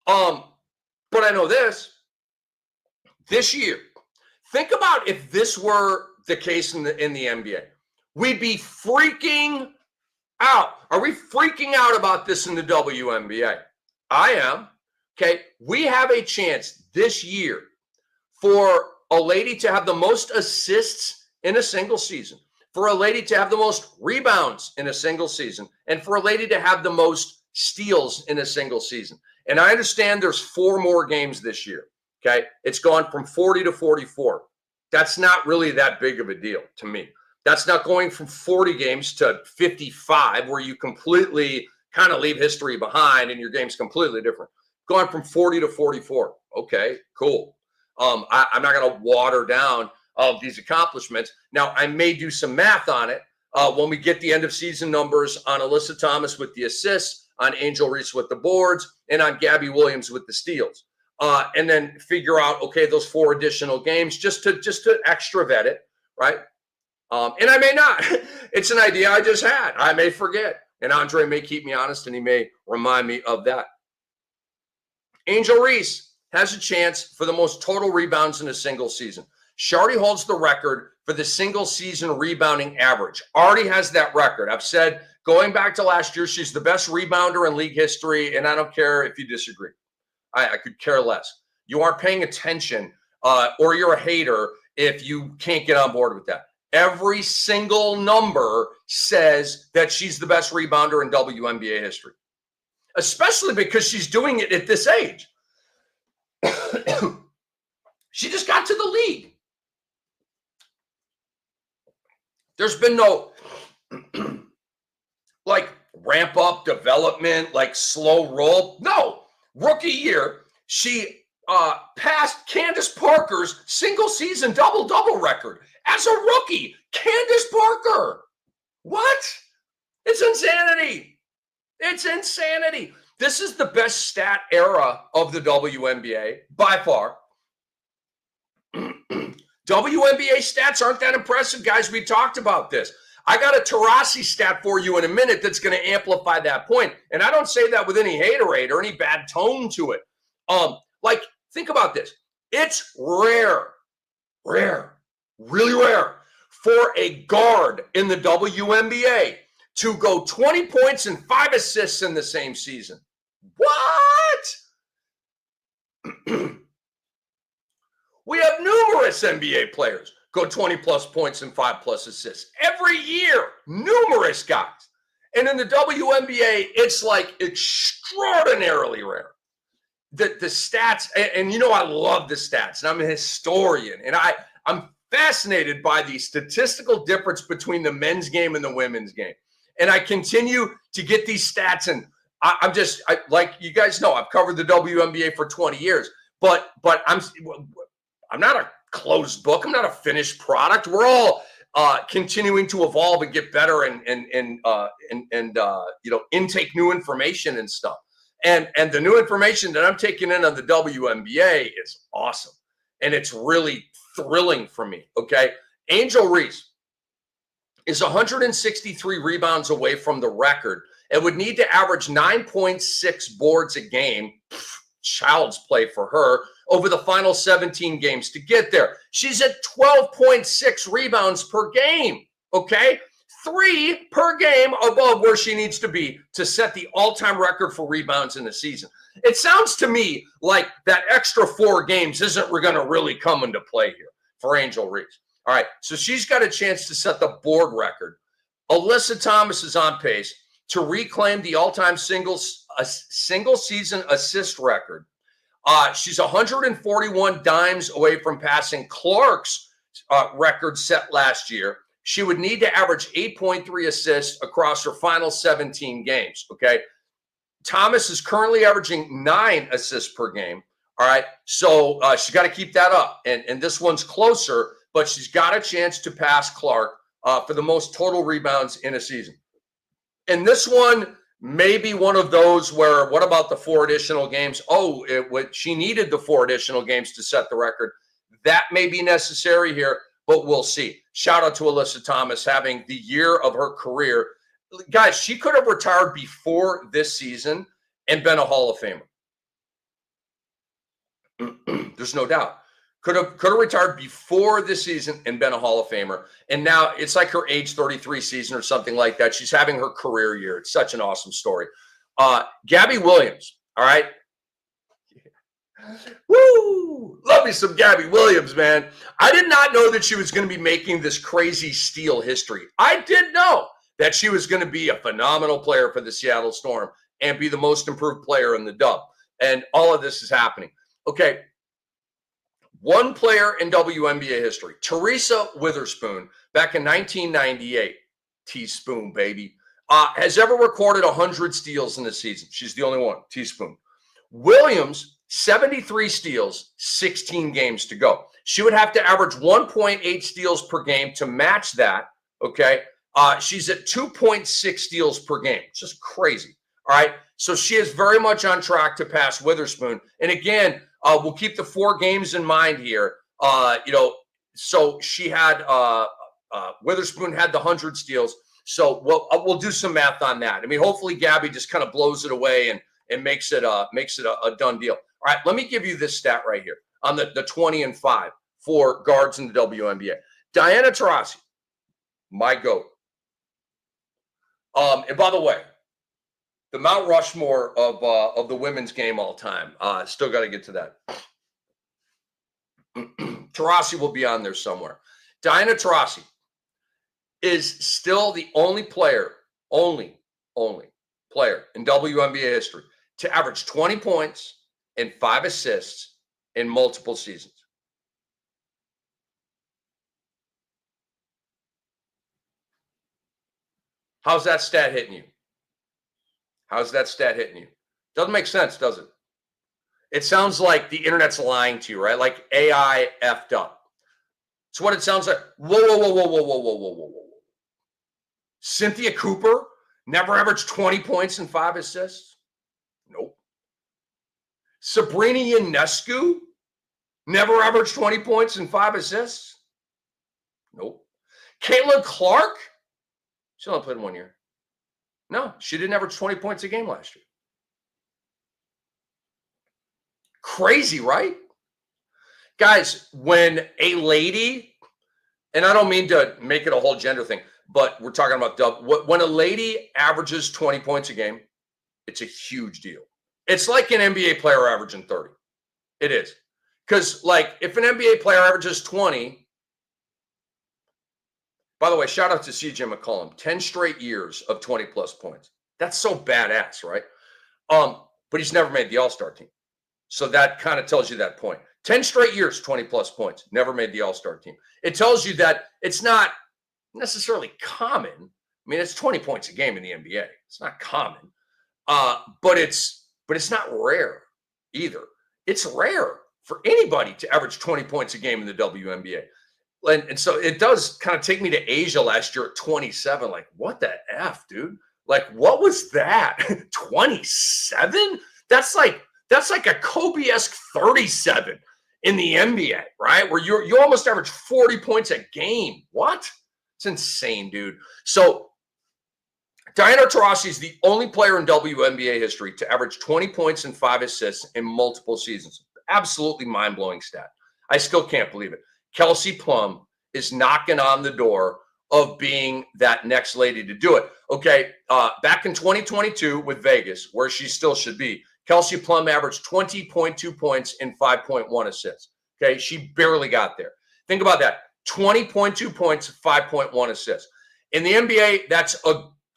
But I know this year, think about if this were the case in the NBA. We'd be freaking out. Are we freaking out about this in the WNBA? I am. Okay. We have a chance this year for a lady to have the most assists in a single season, for a lady to have the most rebounds in a single season, and for a lady to have the most steals in a single season. And I understand there's 4 more games this year, okay? It's gone from 40 to 44. That's not really that big of a deal to me. That's not going from 40 games to 55, where you completely kind of leave history behind and your game's completely different. Going from 40 to 44. Okay, cool. I'm not going to water down these accomplishments. Now, I may do some math on it when we get the end of season numbers on Alyssa Thomas with the assists, on Angel Reese with the boards, and on Gabby Williams with the steals. And then figure out, okay, those 4 additional games just to extra vet it, right? And I may not. It's an idea I just had. I may forget. And Andre may keep me honest, and he may remind me of that. Angel Reese has a chance for the most total rebounds in a single season. She already holds the record for the single season rebounding average. Already has that record. I've said, going back to last year, she's the best rebounder in league history, and I don't care if you disagree. I could care less. You aren't paying attention, or you're a hater if you can't get on board with that. Every single number says that she's the best rebounder in WNBA history, especially because she's doing it at this age. She just got to the league. There's been no like ramp up development, like slow roll. No, rookie year, she passed Candace Parker's single season double-double record as a rookie. Candace Parker. What? It's insanity. It's insanity. This is the best stat era of the WNBA by far. WNBA stats aren't that impressive, guys. We talked about this. I got a Taurasi stat for you in a minute that's going to amplify that point. And I don't say that with any haterade or any bad tone to it. Like, think about this. It's rare, really rare for a guard in the WNBA to go 20 points and 5 assists in the same season. What? We have numerous NBA players go 20-plus points and 5-plus assists every year. Numerous guys. And in the WNBA, it's like extraordinarily rare. The stats, and you know I love the stats, and I'm a historian, and I'm fascinated by the statistical difference between the men's game and the women's game. And I continue to get these stats, and I'm just, like you guys know, I've covered the WNBA for 20 years, but I'm not a closed book. I'm not a finished product. We're all continuing to evolve and get better and intake new information and stuff. And the new information that I'm taking in on the WNBA is awesome. And it's really thrilling for me, okay? Angel Reese is 163 rebounds away from the record and would need to average 9.6 boards a game. Child's play for her over the final 17 games to get there. She's at 12.6 rebounds per game, okay? 3 per game above where she needs to be to set the all-time record for rebounds in a season. It sounds to me like that extra 4 games isn't going to really come into play here for Angel Reese. All right, so she's got a chance to set the board record. Alyssa Thomas is on pace to reclaim the all-time single season assist record. She's 141 dimes away from passing Clark's record set last year. She would need to average 8.3 assists across her final 17 games, okay? Thomas is currently averaging 9 assists per game, all right? So she's got to keep that up. And this one's closer, but she's got a chance to pass Clark for the most total rebounds in a season. And this one may be one of those where, what about the 4 additional games? She needed the 4 additional games to set the record. That may be necessary here, but we'll see. Shout out to Alyssa Thomas having the year of her career. Guys, she could have retired before this season and been a Hall of Famer. There's no doubt. Could have retired before this season and been a Hall of Famer. And now it's like her age 33 season or something like that. She's having her career year. It's such an awesome story. Gabby Williams, all right? Woo! Love me some Gabby Williams, man. I did not know that she was going to be making this crazy steal history. I did know that she was going to be a phenomenal player for the Seattle Storm and be the most improved player in the dub. And all of this is happening. Okay. One player in WNBA history, Teresa Witherspoon, back in 1998, teaspoon, baby, has ever recorded 100 steals in the season. She's the only one, teaspoon. Williams, 73 steals, 16 games to go. She would have to average 1.8 steals per game to match that, okay? She's at 2.6 steals per game. It's just crazy, all right? So she is very much on track to pass Witherspoon. And again, we'll keep the 4 games in mind here. So she had Witherspoon had the 100 steals. So we'll do some math on that. I mean, hopefully Gabby just kind of blows it away and makes it a done deal. All right, let me give you this stat right here on the 20 and 5 for guards in the WNBA. Diana Taurasi, my GOAT. And by the way, the Mount Rushmore of the women's game all time. Still got to get to that. Taurasi will be on there somewhere. Diana Taurasi is still the only player in WNBA history to average 20 points and 5 assists in multiple seasons. How's that stat hitting you? How's that stat hitting you? Doesn't make sense, does it? It sounds like the internet's lying to you, right? Like AI effed up. It's what it sounds like. Whoa. Cynthia Cooper never averaged 20 points and 5 assists? Nope. Sabrina Ionescu never averaged 20 points and 5 assists? Nope. Caitlin Clark? She only played 1 year. No, she didn't average 20 points a game last year. Crazy, right? Guys, when a lady, and I don't mean to make it a whole gender thing, but we're talking about when a lady averages 20 points a game, it's a huge deal. It's like an NBA player averaging 30. It is. Because, like, if an NBA player averages 20, by the way, shout out to CJ McCollum, 10 straight years of 20-plus points. That's so badass, right? But he's never made the All-Star team. So that kind of tells you that point. 10 straight years, 20-plus points, never made the All-Star team. It tells you that it's not necessarily common. I mean, it's 20 points a game in the NBA. It's not common. But it's not rare either. It's rare for anybody to average 20 points a game in the WNBA. And so it does kind of take me to Asia last year at 27. Like, what the F, dude? Like, what was that? 27? That's like a Kobe-esque 37 in the NBA, right? Where you almost average 40 points a game. What? It's insane, dude. So Diana Taurasi is the only player in WNBA history to average 20 points and 5 assists in multiple seasons. Absolutely mind-blowing stat. I still can't believe it. Kelsey Plum is knocking on the door of being that next lady to do it. Okay, back in 2022 with Vegas, where she still should be, Kelsey Plum averaged 20.2 points and 5.1 assists. Okay, she barely got there. Think about that. 20.2 points, 5.1 assists. In the NBA, that's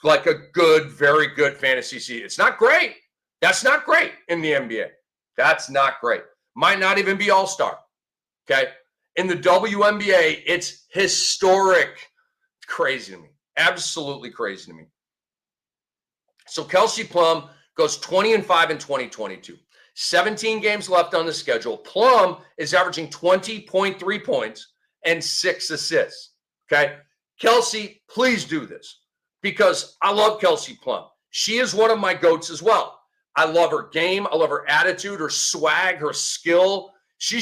like a good, very good fantasy season. It's not great. That's not great in the NBA. That's not great. Might not even be all-star. Okay? In the WNBA, it's historic. It's crazy to me. Absolutely crazy to me. So Kelsey Plum goes 20 and 5 in 2022. 17 games left on the schedule. Plum is averaging 20.3 points and 6 assists. Okay? Kelsey, please do this because I love Kelsey Plum. She is one of my GOATs as well. I love her game. I love her attitude, her swag, her skill. She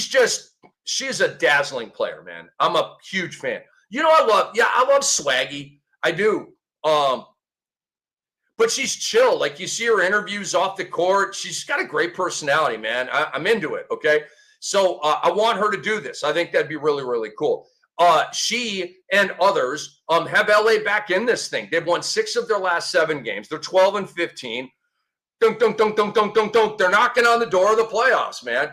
is a dazzling player, man. I'm a huge fan. You know, I love swaggy. I do. But she's chill. Like, you see her interviews off the court. She's got a great personality, man. I'm into it, okay? So I want her to do this. I think that'd be really, really cool. She and others have LA back in this thing. They've won 6 of their last 7 games. They're 12 and 15. Dunk, dunk, dunk, dunk, dunk, dunk, dunk. They're knocking on the door of the playoffs, man.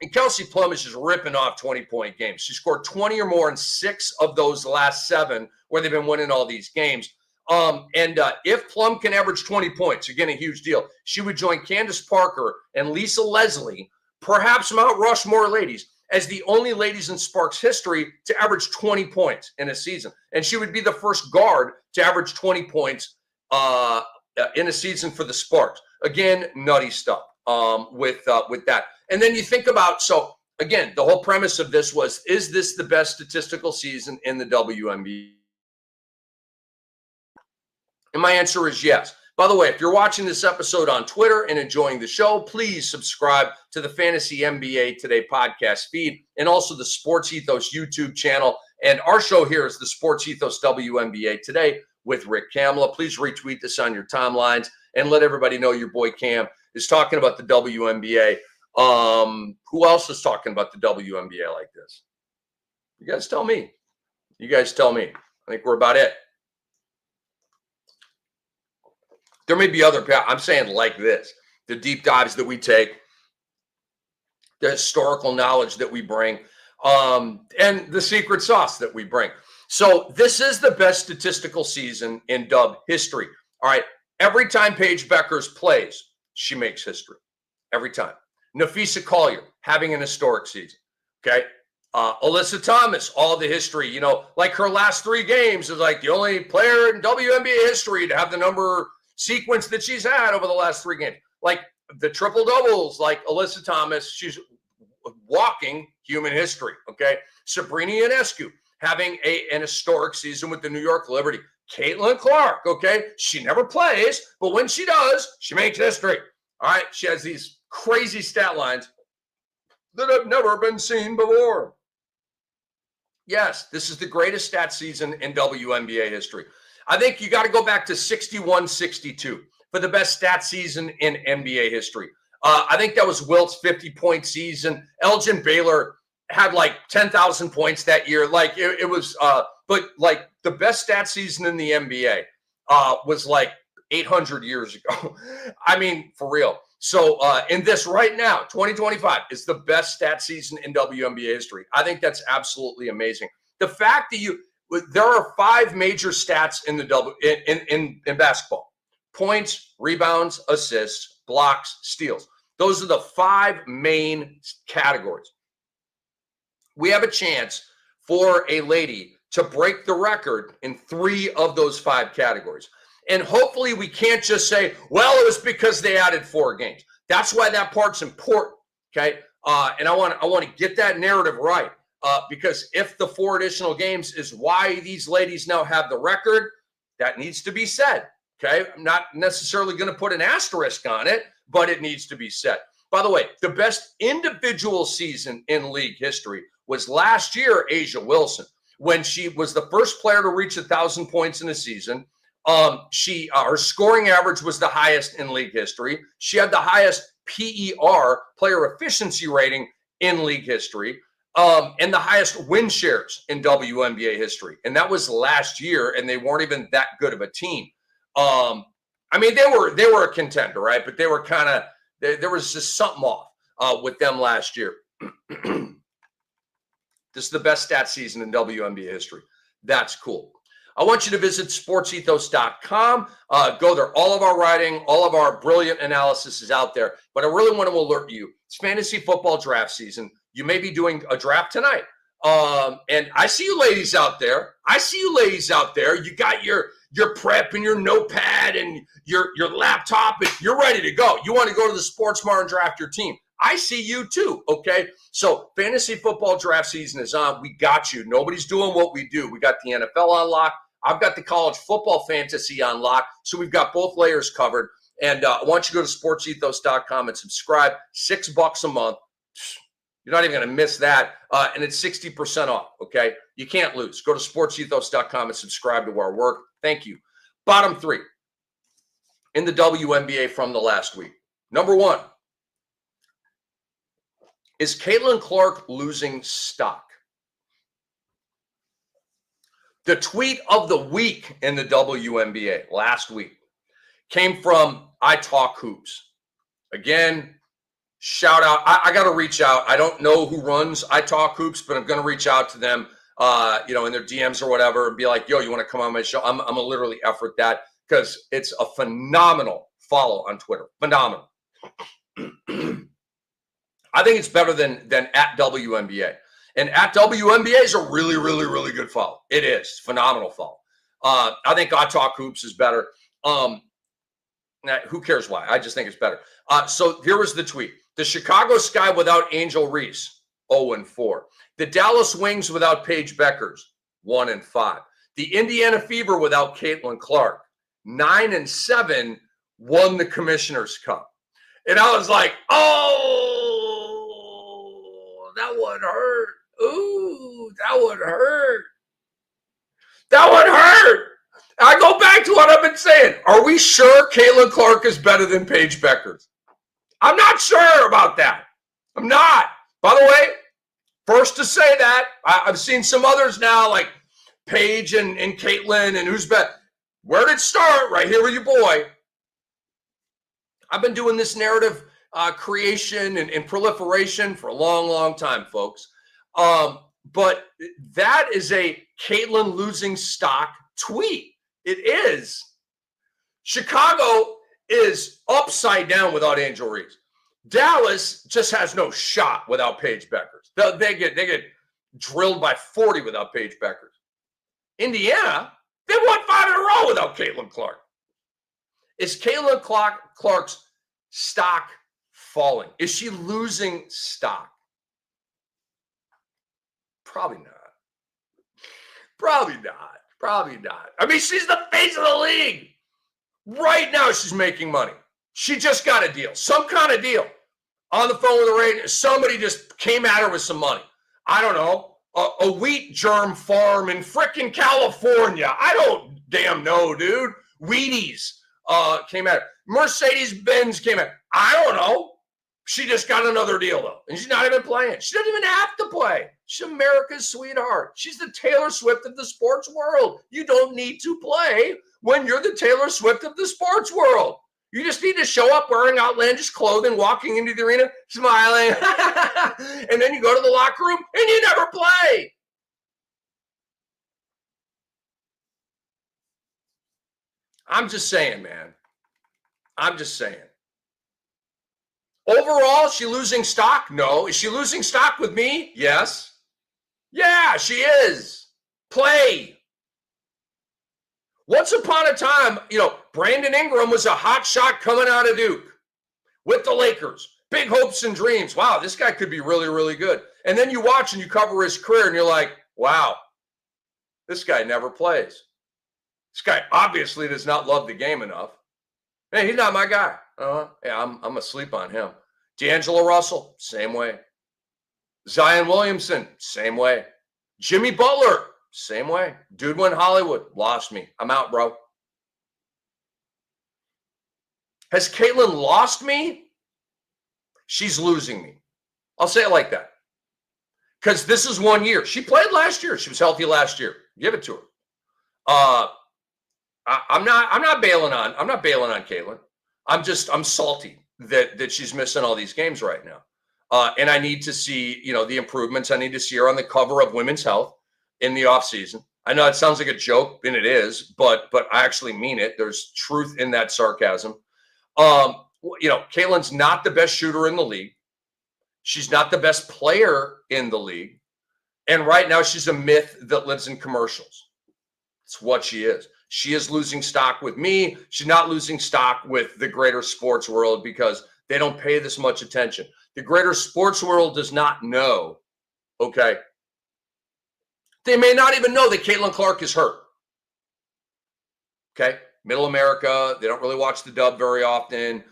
And Kelsey Plum is just ripping off 20-point games. She scored 20 or more in 6 of those last 7 where they've been winning all these games. If Plum can average 20 points, again, a huge deal, she would join Candace Parker and Lisa Leslie perhaps Mount Rushmore ladies, as the only ladies in Sparks history to average 20 points in a season. And she would be the first guard to average 20 points in a season for the Sparks. Again, nutty stuff with that. And then you think about, so again, the whole premise of this was, is this the best statistical season in the WNBA? And my answer is yes. By the way, if you're watching this episode on Twitter and enjoying the show, please subscribe to the Fantasy NBA Today podcast feed and also the Sports Ethos YouTube channel. And our show here is the Sports Ethos WNBA Today with Rick Kamla. Please retweet this on your timelines and let everybody know your boy Cam is talking about the WNBA. Who else is talking about the WNBA like this? You guys tell me. You guys tell me. I think we're about it. There may be other, I'm saying like this, the deep dives that we take, the historical knowledge that we bring, and the secret sauce that we bring. So this is the best statistical season in Dub history. All right. Every time Paige Beckers plays, she makes history. Every time. Napheesa Collier having an historic season. Okay. Alyssa Thomas, all the history, you know, like her last 3 games is like the only player in WNBA history to have the number sequence that she's had over the last 3 games. Like the triple doubles, like Alyssa Thomas, she's walking human history. Okay. Sabrina Ionescu having an historic season with the New York Liberty. Caitlin Clark. Okay. She never plays, but when she does, she makes history. All right. She has these crazy stat lines that have never been seen before. Yes, this is the greatest stat season in WNBA history. I think you got to go back to 61-62 for the best stat season in NBA history. I think that was Wilt's 50-point season. Elgin Baylor had like 10,000 points that year. Like it was, but like the best stat season in the NBA was like 800 years ago. I mean, for real. So in this right now, 2025 is the best stat season in WNBA history. I think that's absolutely amazing. The fact that there are 5 major stats in the in basketball: points, rebounds, assists, blocks, steals. Those are the 5 main categories. We have a chance for a lady to break the record in 3 of those 5 categories. And hopefully we can't just say, well, it was because they added 4 games. That's why that part's important. Okay. And I want to get that narrative right. Because if the 4 additional games is why these ladies now have the record, that needs to be said. Okay. I'm not necessarily going to put an asterisk on it, but it needs to be said. By the way, the best individual season in league history was last year, A'ja Wilson, when she was the first player to reach 1,000 points in a season. Her scoring average was the highest in league history. She had the highest PER, player efficiency rating, in league history, and the highest win shares in WNBA history. And that was last year, and they weren't even that good of a team. I mean, they were a contender, right? But they were kind of, there was just something off with them last year. This is the best stat season in WNBA history. That's cool. I want you to visit sportsethos.com. Go there. All of our writing, all of our brilliant analysis is out there. But I really want to alert you. It's fantasy football draft season. You may be doing a draft tonight. And I see you ladies out there. You got your prep and your notepad and your laptop. And you're ready to go. You want to go to the SportsMart and draft your team. I see you too, okay? So fantasy football draft season is on. We got you. Nobody's doing what we do. We got the NFL on lock. I've got the college football fantasy on lock. So we've got both layers covered. And I want you to go to sportsethos.com and subscribe. $6 a month. You're not even going to miss that. And it's 60% off, okay? You can't lose. Go to sportsethos.com and subscribe to our work. Thank you. Bottom 3 in the WNBA from the last week. Number 1. Is Caitlin Clark losing stock? The tweet of the week in the WNBA last week came from I Talk Hoops. Again, shout out. I got to reach out. I don't know who runs I Talk Hoops, but I'm going to reach out to them, in their DMs or whatever, and be like, yo, you want to come on my show? I'm going to literally effort that because it's a phenomenal follow on Twitter. Phenomenal. I think it's better than at WNBA. And at WNBA is a really, really, really good follow. It is phenomenal follow. I think I Talk Hoops is better. Who cares why? I just think it's better. So here was the tweet. The Chicago Sky without Angel Reese, 0-4. The Dallas Wings without Paige Beckers, 1-5. The Indiana Fever without Caitlin Clark, 9-7, won the Commissioner's Cup. And I was like, oh, that would hurt. Ooh, that would hurt. That would hurt. I go back to what I've been saying. Are we sure Caitlin Clark is better than Paige Beckers? I'm not sure about that. I'm not. By the way, first to say that, I've seen some others now, like Paige and Caitlin and who's better. Where did it start? Right here with your boy. I've been doing this narrative creation and proliferation for a long, long time, folks. But that is a Caitlin losing stock tweet. It is. Chicago is upside down without Angel Reese. Dallas just has no shot without Paige Beckers. They get drilled by 40 without Paige Beckers. Indiana, they won 5 in a row without Caitlin Clark. Is Caitlin Clark's stock falling? Is she losing stock? Probably not. Probably not. Probably not. I mean, she's the face of the league. Right now, she's making money. She just got a deal, some kind of deal. On the phone with the radio, somebody just came at her with some money. I don't know, a wheat germ farm in frickin' California. I don't damn know, dude. Wheaties came at her. Mercedes-Benz came at her. I don't know. She just got another deal, though. And she's not even playing. She doesn't even have to play. She's America's sweetheart. She's the Taylor Swift of the sports world. You don't need to play when you're the Taylor Swift of the sports world. You just need to show up wearing outlandish clothing, walking into the arena, smiling, and then you go to the locker room and you never play. I'm just saying, man. I'm just saying. Overall, is she losing stock? No. Is she losing stock with me? Yes. Yeah, she is. Play. Once upon a time, Brandon Ingram was a hot shot coming out of Duke with the Lakers. Big hopes and dreams. Wow, this guy could be really, really good. And then you watch and you cover his career and you're like, wow, this guy never plays. This guy obviously does not love the game enough. Man, he's not my guy. Yeah, I'm asleep on him. D'Angelo Russell, same way. Zion Williamson, same way. Jimmy Butler, same way. Dude went Hollywood, lost me. I'm out, bro. Has Caitlin lost me? She's losing me. I'll say it like that. Because this is 1 year. She played last year. She was healthy last year. Give it to her. I'm not bailing on Caitlin. I'm salty that she's missing all these games right now. And I need to see, the improvements. I need to see her on the cover of Women's Health in the offseason. I know it sounds like a joke, and it is, but I actually mean it. There's truth in that sarcasm. Caitlin's not the best shooter in the league. She's not the best player in the league. And right now she's a myth that lives in commercials. It's what she is. She is losing stock with me. She's not losing stock with the greater sports world because they don't pay this much attention. The greater sports world does not know, okay? They may not even know that Caitlin Clark is hurt. Okay? Middle America, they don't really watch the dub very often.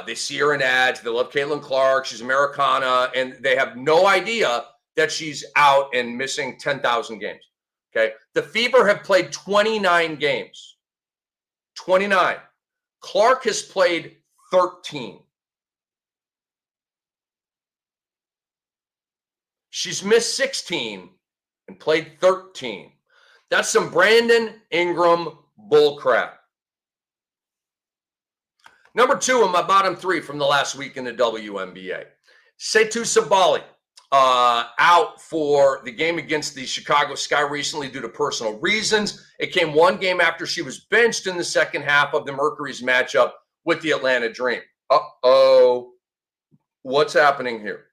They see her in ads. They love Caitlin Clark. She's Americana, and they have no idea that she's out and missing 10,000 games. Okay? The Fever have played 29 games. 29. Clark has played 13. She's missed 16 and played 13. That's some Brandon Ingram bullcrap. Number 2 on my bottom 3 from the last week in the WNBA. Satou Sabally out for the game against the Chicago Sky recently due to personal reasons. It came one game after she was benched in the second half of the Mercury's matchup with the Atlanta Dream. Uh-oh. What's happening here?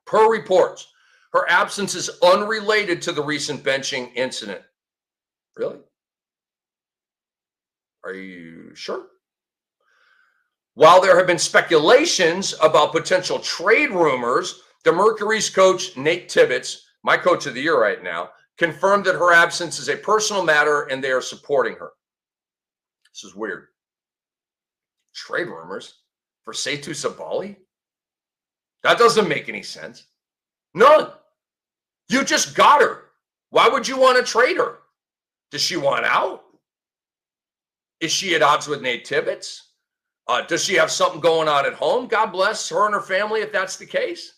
Per reports, her absence is unrelated to the recent benching incident. Really? Are you sure? While there have been speculations about potential trade rumors, the Mercury's coach, Nate Tibbetts, my coach of the year right now, confirmed that her absence is a personal matter and they are supporting her. This is weird. Trade rumors for Satou Sabally? That doesn't make any sense. None. You just got her. Why would you want to trade her? Does she want out? Is she at odds with Nate Tibbetts? Does she have something going on at home? God bless her and her family if that's the case.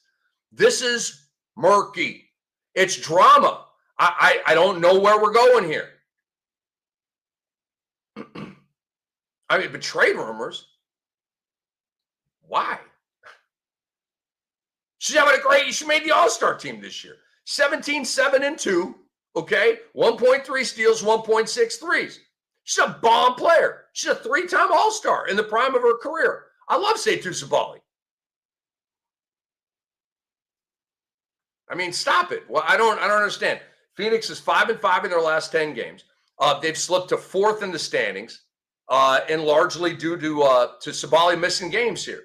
This is murky. It's drama. I don't know where we're going here. I mean, but trade rumors? Why? She's having a great, she made the All-Star team this year. 17, 7, and 2, okay? 1.3 steals, 1.6 threes. She's a bomb player. She's a 3-time All-Star in the prime of her career. I love Satou Sabally. I mean, stop it. Well, I don't understand. Phoenix is 5-5 in their last 10 games. They've slipped to 4th in the standings, and largely due to Sabally missing games here.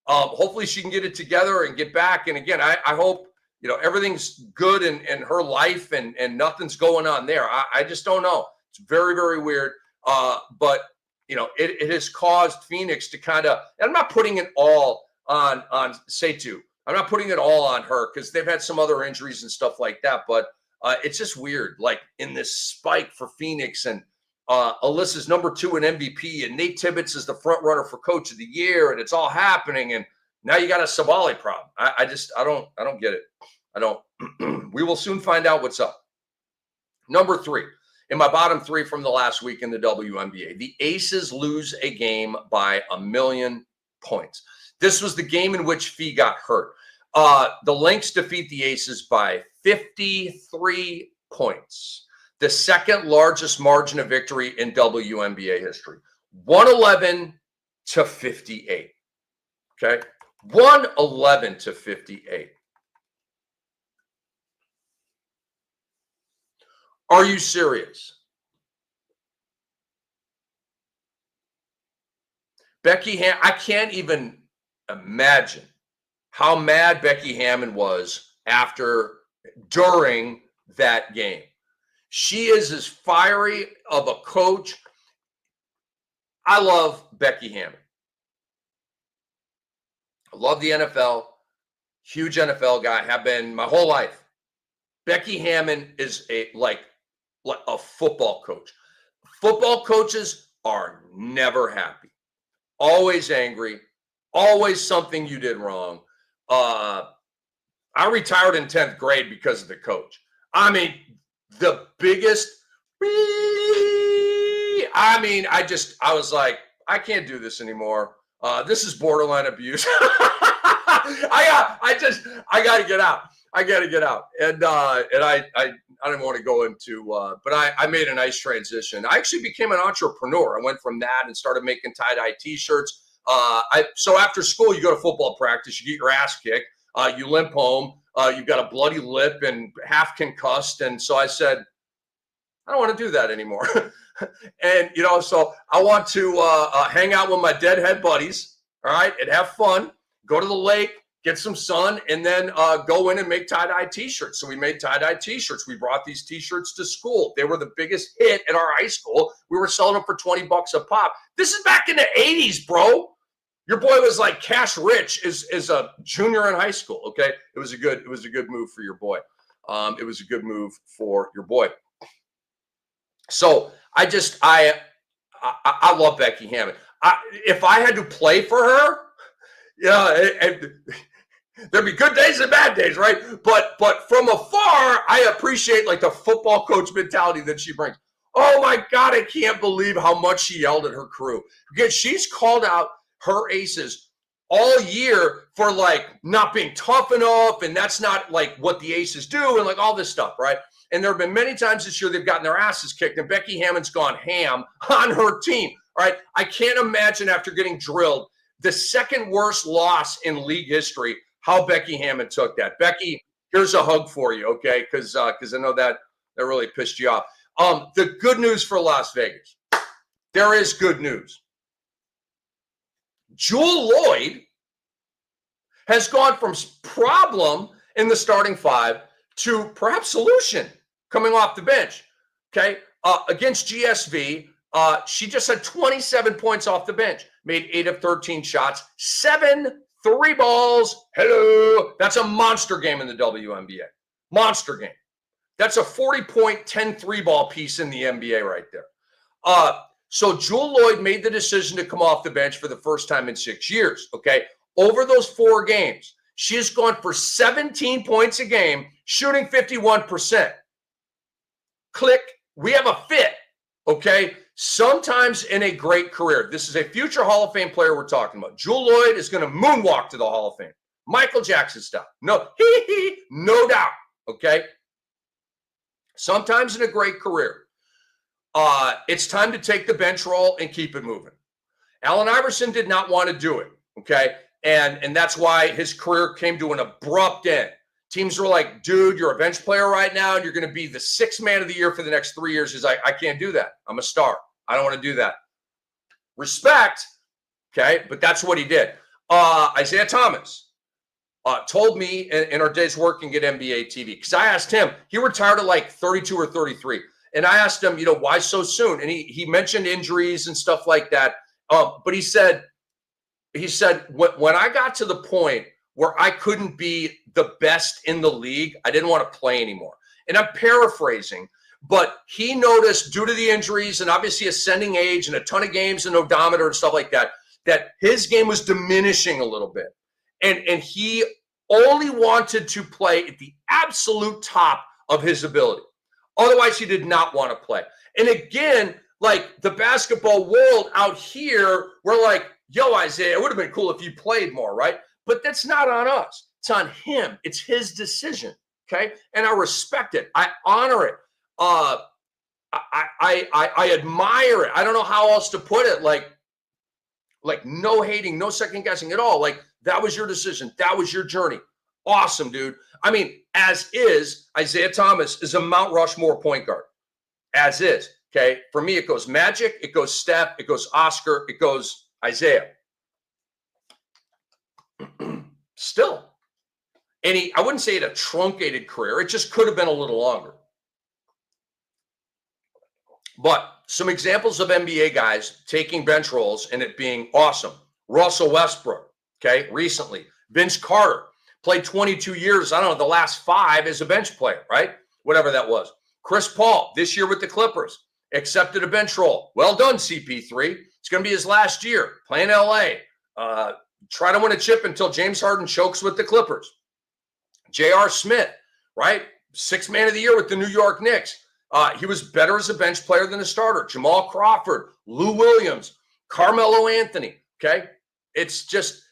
Hopefully she can get it together and get back. And again, I hope everything's good in her life and nothing's going on there. I just don't know. It's very, very weird. But it has caused Phoenix to kind of, and I'm not putting it all on Satou. I'm not putting it all on her because they've had some other injuries and stuff like that. But it's just weird, like in this spike for Phoenix, and Alyssa's number 2 in MVP, and Nate Tibbetts is the front runner for Coach of the Year, and it's all happening, and now you got a Sabally problem. I don't get it. I don't. We will soon find out what's up. Number 3. In my bottom 3 from the last week in the WNBA, the Aces lose a game by 1,000,000 points. This was the game in which Fee got hurt. The Lynx defeat the Aces by 53 points, the second largest margin of victory in WNBA history, 111-58. Okay, 111-58. Are you serious? Becky I can't even imagine how mad Becky Hammon was during that game. She is as fiery of a coach. I love Becky Hammon. I love the NFL. Huge NFL guy. Have been my whole life. Becky Hammon is like a football coach. Football coaches are never happy. Always angry. Always something you did wrong. I retired in 10th grade because of the coach. I mean, the biggest. I was like, I can't do this anymore. This is borderline abuse. I got to get out. I got to get out. And I don't want to go into, but I made a nice transition. I actually became an entrepreneur. I went from that and started making tie-dye T-shirts. So after school, you go to football practice, you get your ass kicked, you limp home, you've got a bloody lip and half concussed. And so I said, I don't want to do that anymore. And, so I want to hang out with my deadhead buddies, all right, and have fun, go to the lake, get some sun, and then go in and make tie-dye T-shirts. So we made tie-dye T-shirts. We brought these T-shirts to school. They were the biggest hit at our high school. We were selling them for $20 a pop. This is back in the 80s, bro. Your boy was like cash rich as a junior in high school, okay? It was a good move for your boy. It was a good move for your boy. So I love Becky Hammon. If I had to play for her, there'd be good days and bad days, right? But from afar, I appreciate like the football coach mentality that she brings. Oh my God, I can't believe how much she yelled at her crew, because she's called out her aces all year for like not being tough enough, and that's not like what the aces do, and like all this stuff, right? And there have been many times this year they've gotten their asses kicked, and Becky Hammon's gone ham on her team, right? I can't imagine after getting drilled, the second worst loss in league history, how Becky Hammon took that. Becky, here's a hug for you, okay? Because I know that really pissed you off. The good news for Las Vegas. There is good news. Jewel Lloyd has gone from problem in the starting five to perhaps solution coming off the bench. Okay. Against GSV, she just had 27 points off the bench, made 8 of 13 shots, 7 3 balls. Hello. That's a monster game in the WNBA. Monster game. That's a 40-point 10 3-ball piece in the NBA right there. So Jewel Lloyd made the decision to come off the bench for the first time in 6 years. Okay. Over those 4 games, she has gone for 17 points a game, shooting 51%. Click. We have a fit. Okay. Sometimes in a great career, this is a future Hall of Fame player we're talking about. Jewel Lloyd is going to moonwalk to the Hall of Fame. Michael Jackson style. No, no doubt. Okay. Sometimes in a great career, it's time to take the bench role and keep it moving. Allen Iverson did not want to do it. Okay. And that's why his career came to an abrupt end. Teams were like, dude, you're a bench player right now, and you're going to be the 6th man of the year for the next 3 years. He's like, I can't do that. I'm a star. I don't want to do that. Respect, okay, but that's what he did. Isaiah Thomas told me in our days working at NBA TV, because I asked him, he retired at like 32 or 33. And I asked him, why so soon? And he mentioned injuries and stuff like that. But he said, when I got to the point where I couldn't be the best in the league, I didn't want to play anymore. And I'm paraphrasing, but he noticed due to the injuries and obviously ascending age and a ton of games and odometer and stuff like that, that his game was diminishing a little bit. And he only wanted to play at the absolute top of his ability. Otherwise, he did not want to play. And again, like the basketball world out here, we're like, yo, Isaiah, it would have been cool if you played more, right? But that's not on us. It's on him. It's his decision, okay? And I respect it. I honor it. I admire it. I don't know how else to put it. Like no hating, no second guessing at all. Like that was your decision. That was your journey. Awesome, dude. I mean, as is, Isaiah Thomas is a Mount Rushmore point guard. As is, okay? For me, it goes Magic, it goes Steph, it goes Oscar, it goes Isaiah. Still. And I wouldn't say it a truncated career. It just could have been a little longer. But some examples of NBA guys taking bench roles and it being awesome. Russell Westbrook, okay, recently. Vince Carter played 22 years, I don't know, the last 5 as a bench player, right? Whatever that was. Chris Paul, this year with the Clippers, accepted a bench role. Well done, CP3. It's going to be his last year playing LA. Try to win a chip until James Harden chokes with the Clippers. J.R. Smith, right? 6th man of the year with the New York Knicks. He was better as a bench player than a starter. Jamal Crawford, Lou Williams, Carmelo Anthony, okay? It's just,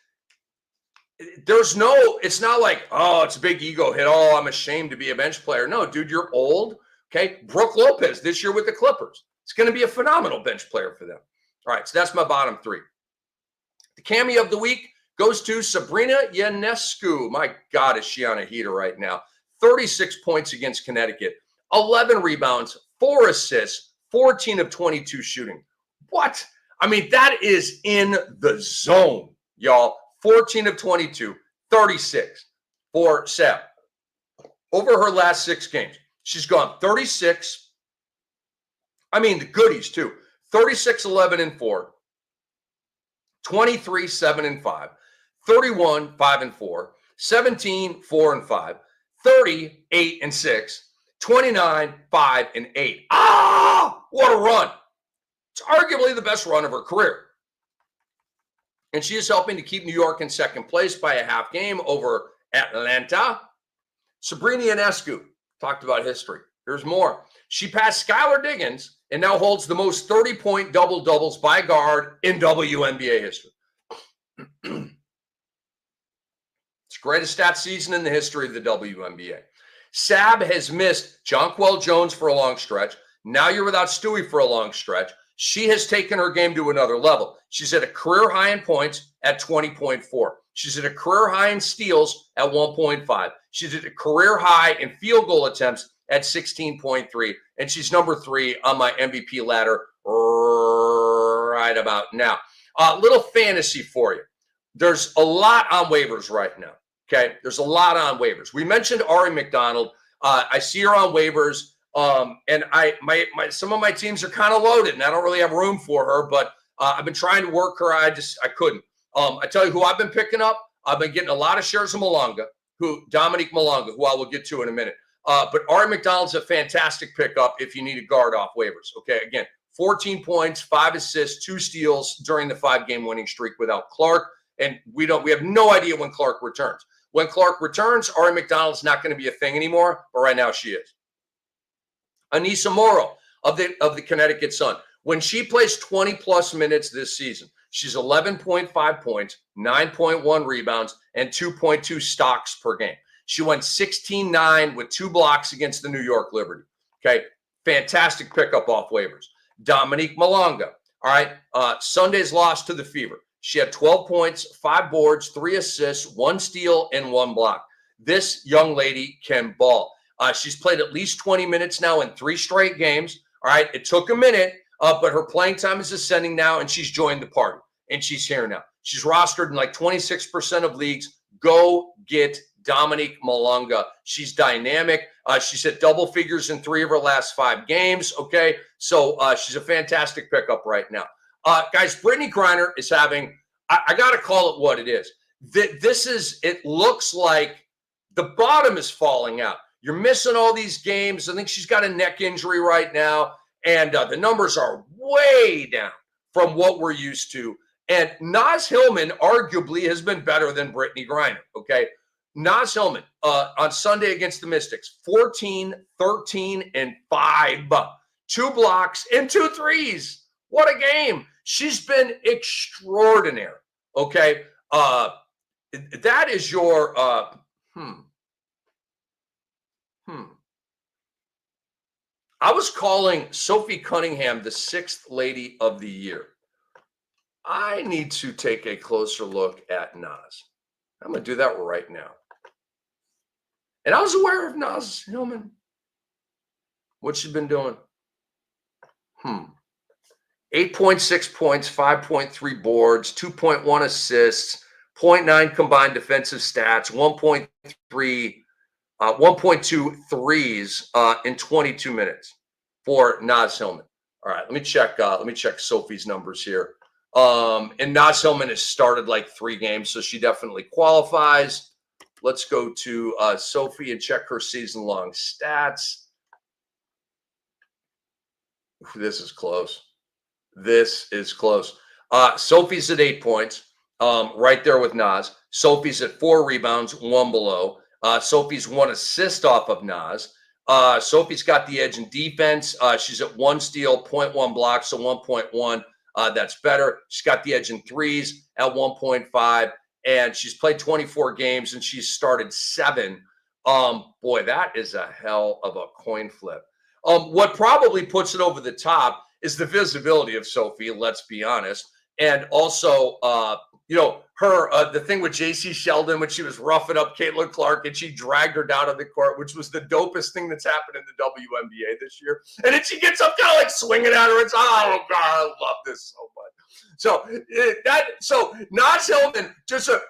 it's not like, oh, it's a big ego hit. Oh, I'm ashamed to be a bench player. No, dude, you're old, okay? Brooke Lopez this year with the Clippers. It's going to be a phenomenal bench player for them. All right, so that's my bottom 3. The Kammy of the week goes to Sabrina Ionescu. My God, is she on a heater right now. 36 points against Connecticut, 11 rebounds, 4 assists, 14 of 22 shooting. What? I mean, that is in the zone, y'all. 14 of 22, 36 for Seb. Over her last 6 games, she's gone 36. I mean, the goodies too. 36, 11, and 4. 23, 7, and 5, 31, 5, and 4, 17, 4, and 5, 30, 8, and 6, 29, 5, and 8. Ah, what a run. It's arguably the best run of her career. And she is helping to keep New York in second place by a half game over Atlanta. Sabrina Ionescu, talked about history. Here's more. She passed Skylar Diggins and now holds the most 30-point double-doubles by guard in WNBA history. It's the greatest stat season in the history of the WNBA. Sab has missed Jonquel Jones for a long stretch. Now you're without Stewie for a long stretch. She has taken her game to another level. She's at a career high in points at 20.4. She's at a career high in steals at 1.5. She's at a career high in field goal attempts at 16.3. And she's number 3 on my MVP ladder right about now. Little fantasy for you. There's a lot on waivers right now. Okay. There's a lot on waivers. We mentioned Ari McDonald. I see her on waivers. And some of my teams are kind of loaded and I don't really have room for her, but I've been trying to work her. I couldn't. I tell you who I've been picking up. I've been getting a lot of shares of Dominique Malonga, who I will get to in a minute. But Ari McDonald's a fantastic pickup if you need a guard off waivers. Okay. Again, 14 points, 5 assists, 2 steals during the 5-game winning streak without Clark. And we have no idea when Clark returns. When Clark returns, Ari McDonald's not going to be a thing anymore, but right now she is. Anissa Morrow of the Connecticut Sun. When she plays 20-plus minutes this season, she's 11.5 points, 9.1 rebounds, and 2.2 stocks per game. She went 16-9 with 2 blocks against the New York Liberty. Okay, fantastic pickup off waivers. Dominique Malonga. All right, Sunday's loss to the Fever. She had 12 points, 5 boards, 3 assists, 1 steal, and 1 block. This young lady can ball. She's played at least 20 minutes now in 3 straight games. All right, it took a minute, but her playing time is ascending now, and she's joined the party, and she's here now. She's rostered in like 26% of leagues. Go get Dominique Malonga. She's dynamic. She's hit double figures in 3 of her last 5 games. Okay, so she's a fantastic pickup right now. Guys, Brittany Griner is having, I got to call it what it is. It looks like the bottom is falling out. You're missing all these games. I think she's got a neck injury right now, and the numbers are way down from what we're used to. And Naz Hillman arguably has been better than Brittany Griner, okay? Naz Hillman on Sunday against the Mystics, 14, 13, and 5. 2 blocks and 2 threes. What a game. She's been extraordinary, okay? That is your I was calling Sophie Cunningham the 6th lady of the year. I need to take a closer look at Naz. I'm going to do that right now. And I was aware of Naz Hillman. What she's been doing. 8.6 points, 5.3 boards, 2.1 assists, 0.9 combined defensive stats, 1.2 threes in 22 minutes for Naz Hillman. All right, let me check Sophie's numbers here. And Naz Hillman has started like 3 games, so she definitely qualifies. Let's go to Sophie and check her season-long stats. This is close. Sophie's at 8 points, right there with Naz. Sophie's at 4 rebounds, 1 below. Sophie's 1 assist off of Naz. Sophie's got the edge in defense. She's at 1 steal, 0.1 blocks, so 1.1. That's better. She's got the edge in threes at 1.5, and she's played 24 games and she's started 7. Boy, that is a hell of a coin flip. What probably puts it over the top is the visibility of Sophie, let's be honest. And also, the thing with J.C. Sheldon when she was roughing up Caitlin Clark and she dragged her down on the court, which was the dopest thing that's happened in the WNBA this year. And then she gets up kind of like swinging at her. It's, oh, God, I love this so much. So Naz Hillman,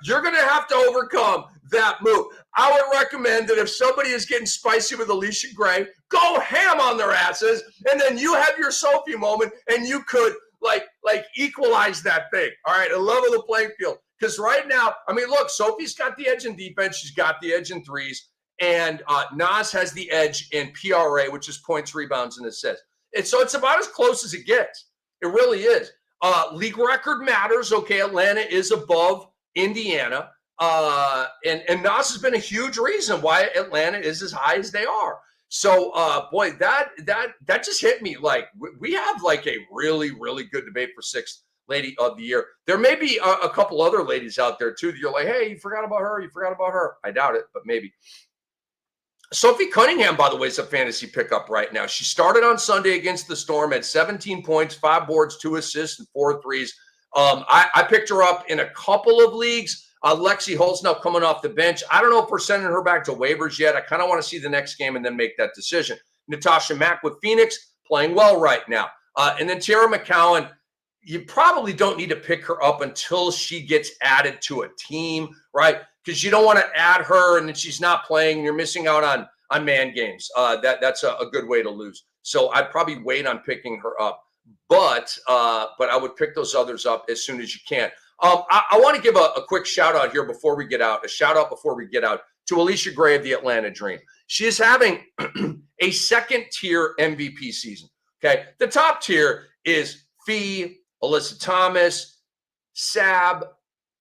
you're going to have to overcome that move. I would recommend that if somebody is getting spicy with Alicia Gray, go ham on their asses, and then you have your Sophie moment, and you could like equalize that thing, all right, and level the playing field. Because right now, I mean, look, Sophie's got the edge in defense. She's got the edge in threes. And Naz has the edge in PRA, which is points, rebounds, and assists. And so it's about as close as it gets. It really is. League record matters. Okay, Atlanta is above Indiana. And Naz has been a huge reason why Atlanta is as high as they are. So, boy, that just hit me. Like, we have like a really, really good debate for 6th lady of the year. There may be a couple other ladies out there too that you're like, hey, you forgot about her. I doubt it, but maybe. Sophie Cunningham, by the way, is a fantasy pickup right now. She started on Sunday against the Storm at 17 points, 5 boards, 2 assists, and 4 threes. I picked her up in a couple of leagues. Lexi Holt's now coming off the bench. I don't know if we're sending her back to waivers yet. I kind of want to see the next game and then make that decision. Natasha Mack with Phoenix, playing well right now. And then Tara McCowan, you probably don't need to pick her up until she gets added to a team, right? Because you don't want to add her and then she's not playing. You're missing out on man games. That's a good way to lose. So I'd probably wait on picking her up. But I would pick those others up as soon as you can. I want to give a quick shout out here before we get out. A shout out before we get out to Alicia Gray of the Atlanta Dream. She is having a second tier MVP season. Okay, the top tier is Fee, Alyssa Thomas, Sab,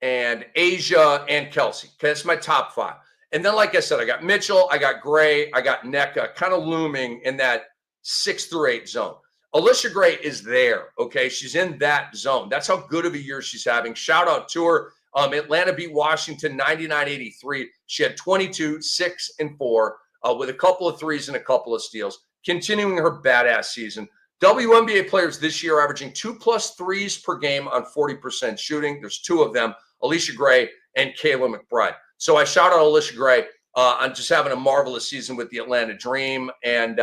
and Asia and Kelsey. Okay, that's my top 5. And then, like I said, I got Mitchell, I got Gray, I got NECA kind of looming in that 6 through 8 zone. Alicia Gray is there, okay? She's in that zone. That's how good of a year she's having. Shout out to her. Atlanta beat Washington 99-83. She had 22, 6, and 4 with a couple of threes and a couple of steals, continuing her badass season. WNBA players this year averaging 2+ threes per game on 40% shooting. There's 2 of them, Alicia Gray and Kayla McBride. So I shout out Alicia Gray on just having a marvelous season with the Atlanta Dream. And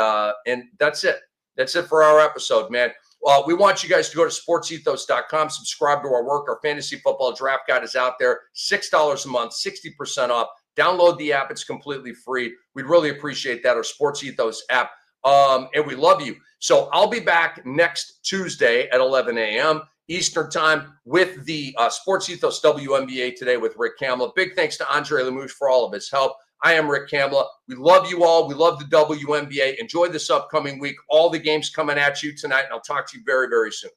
that's it. That's it for our episode, man. We want you guys to go to sportsethos.com, subscribe to our work. Our fantasy football draft guide is out there, $6 a month, 60% off. Download the app. It's completely free. We'd really appreciate that, our Sports Ethos app. And we love you. So I'll be back next Tuesday at 11 a.m. Eastern time with the Sports Ethos WNBA Today with Rick Kamla. Big thanks to Andre Lemouche for all of his help. I am Rick Kamla. We love you all. We love the WNBA. Enjoy this upcoming week. All the games coming at you tonight, and I'll talk to you very, very soon.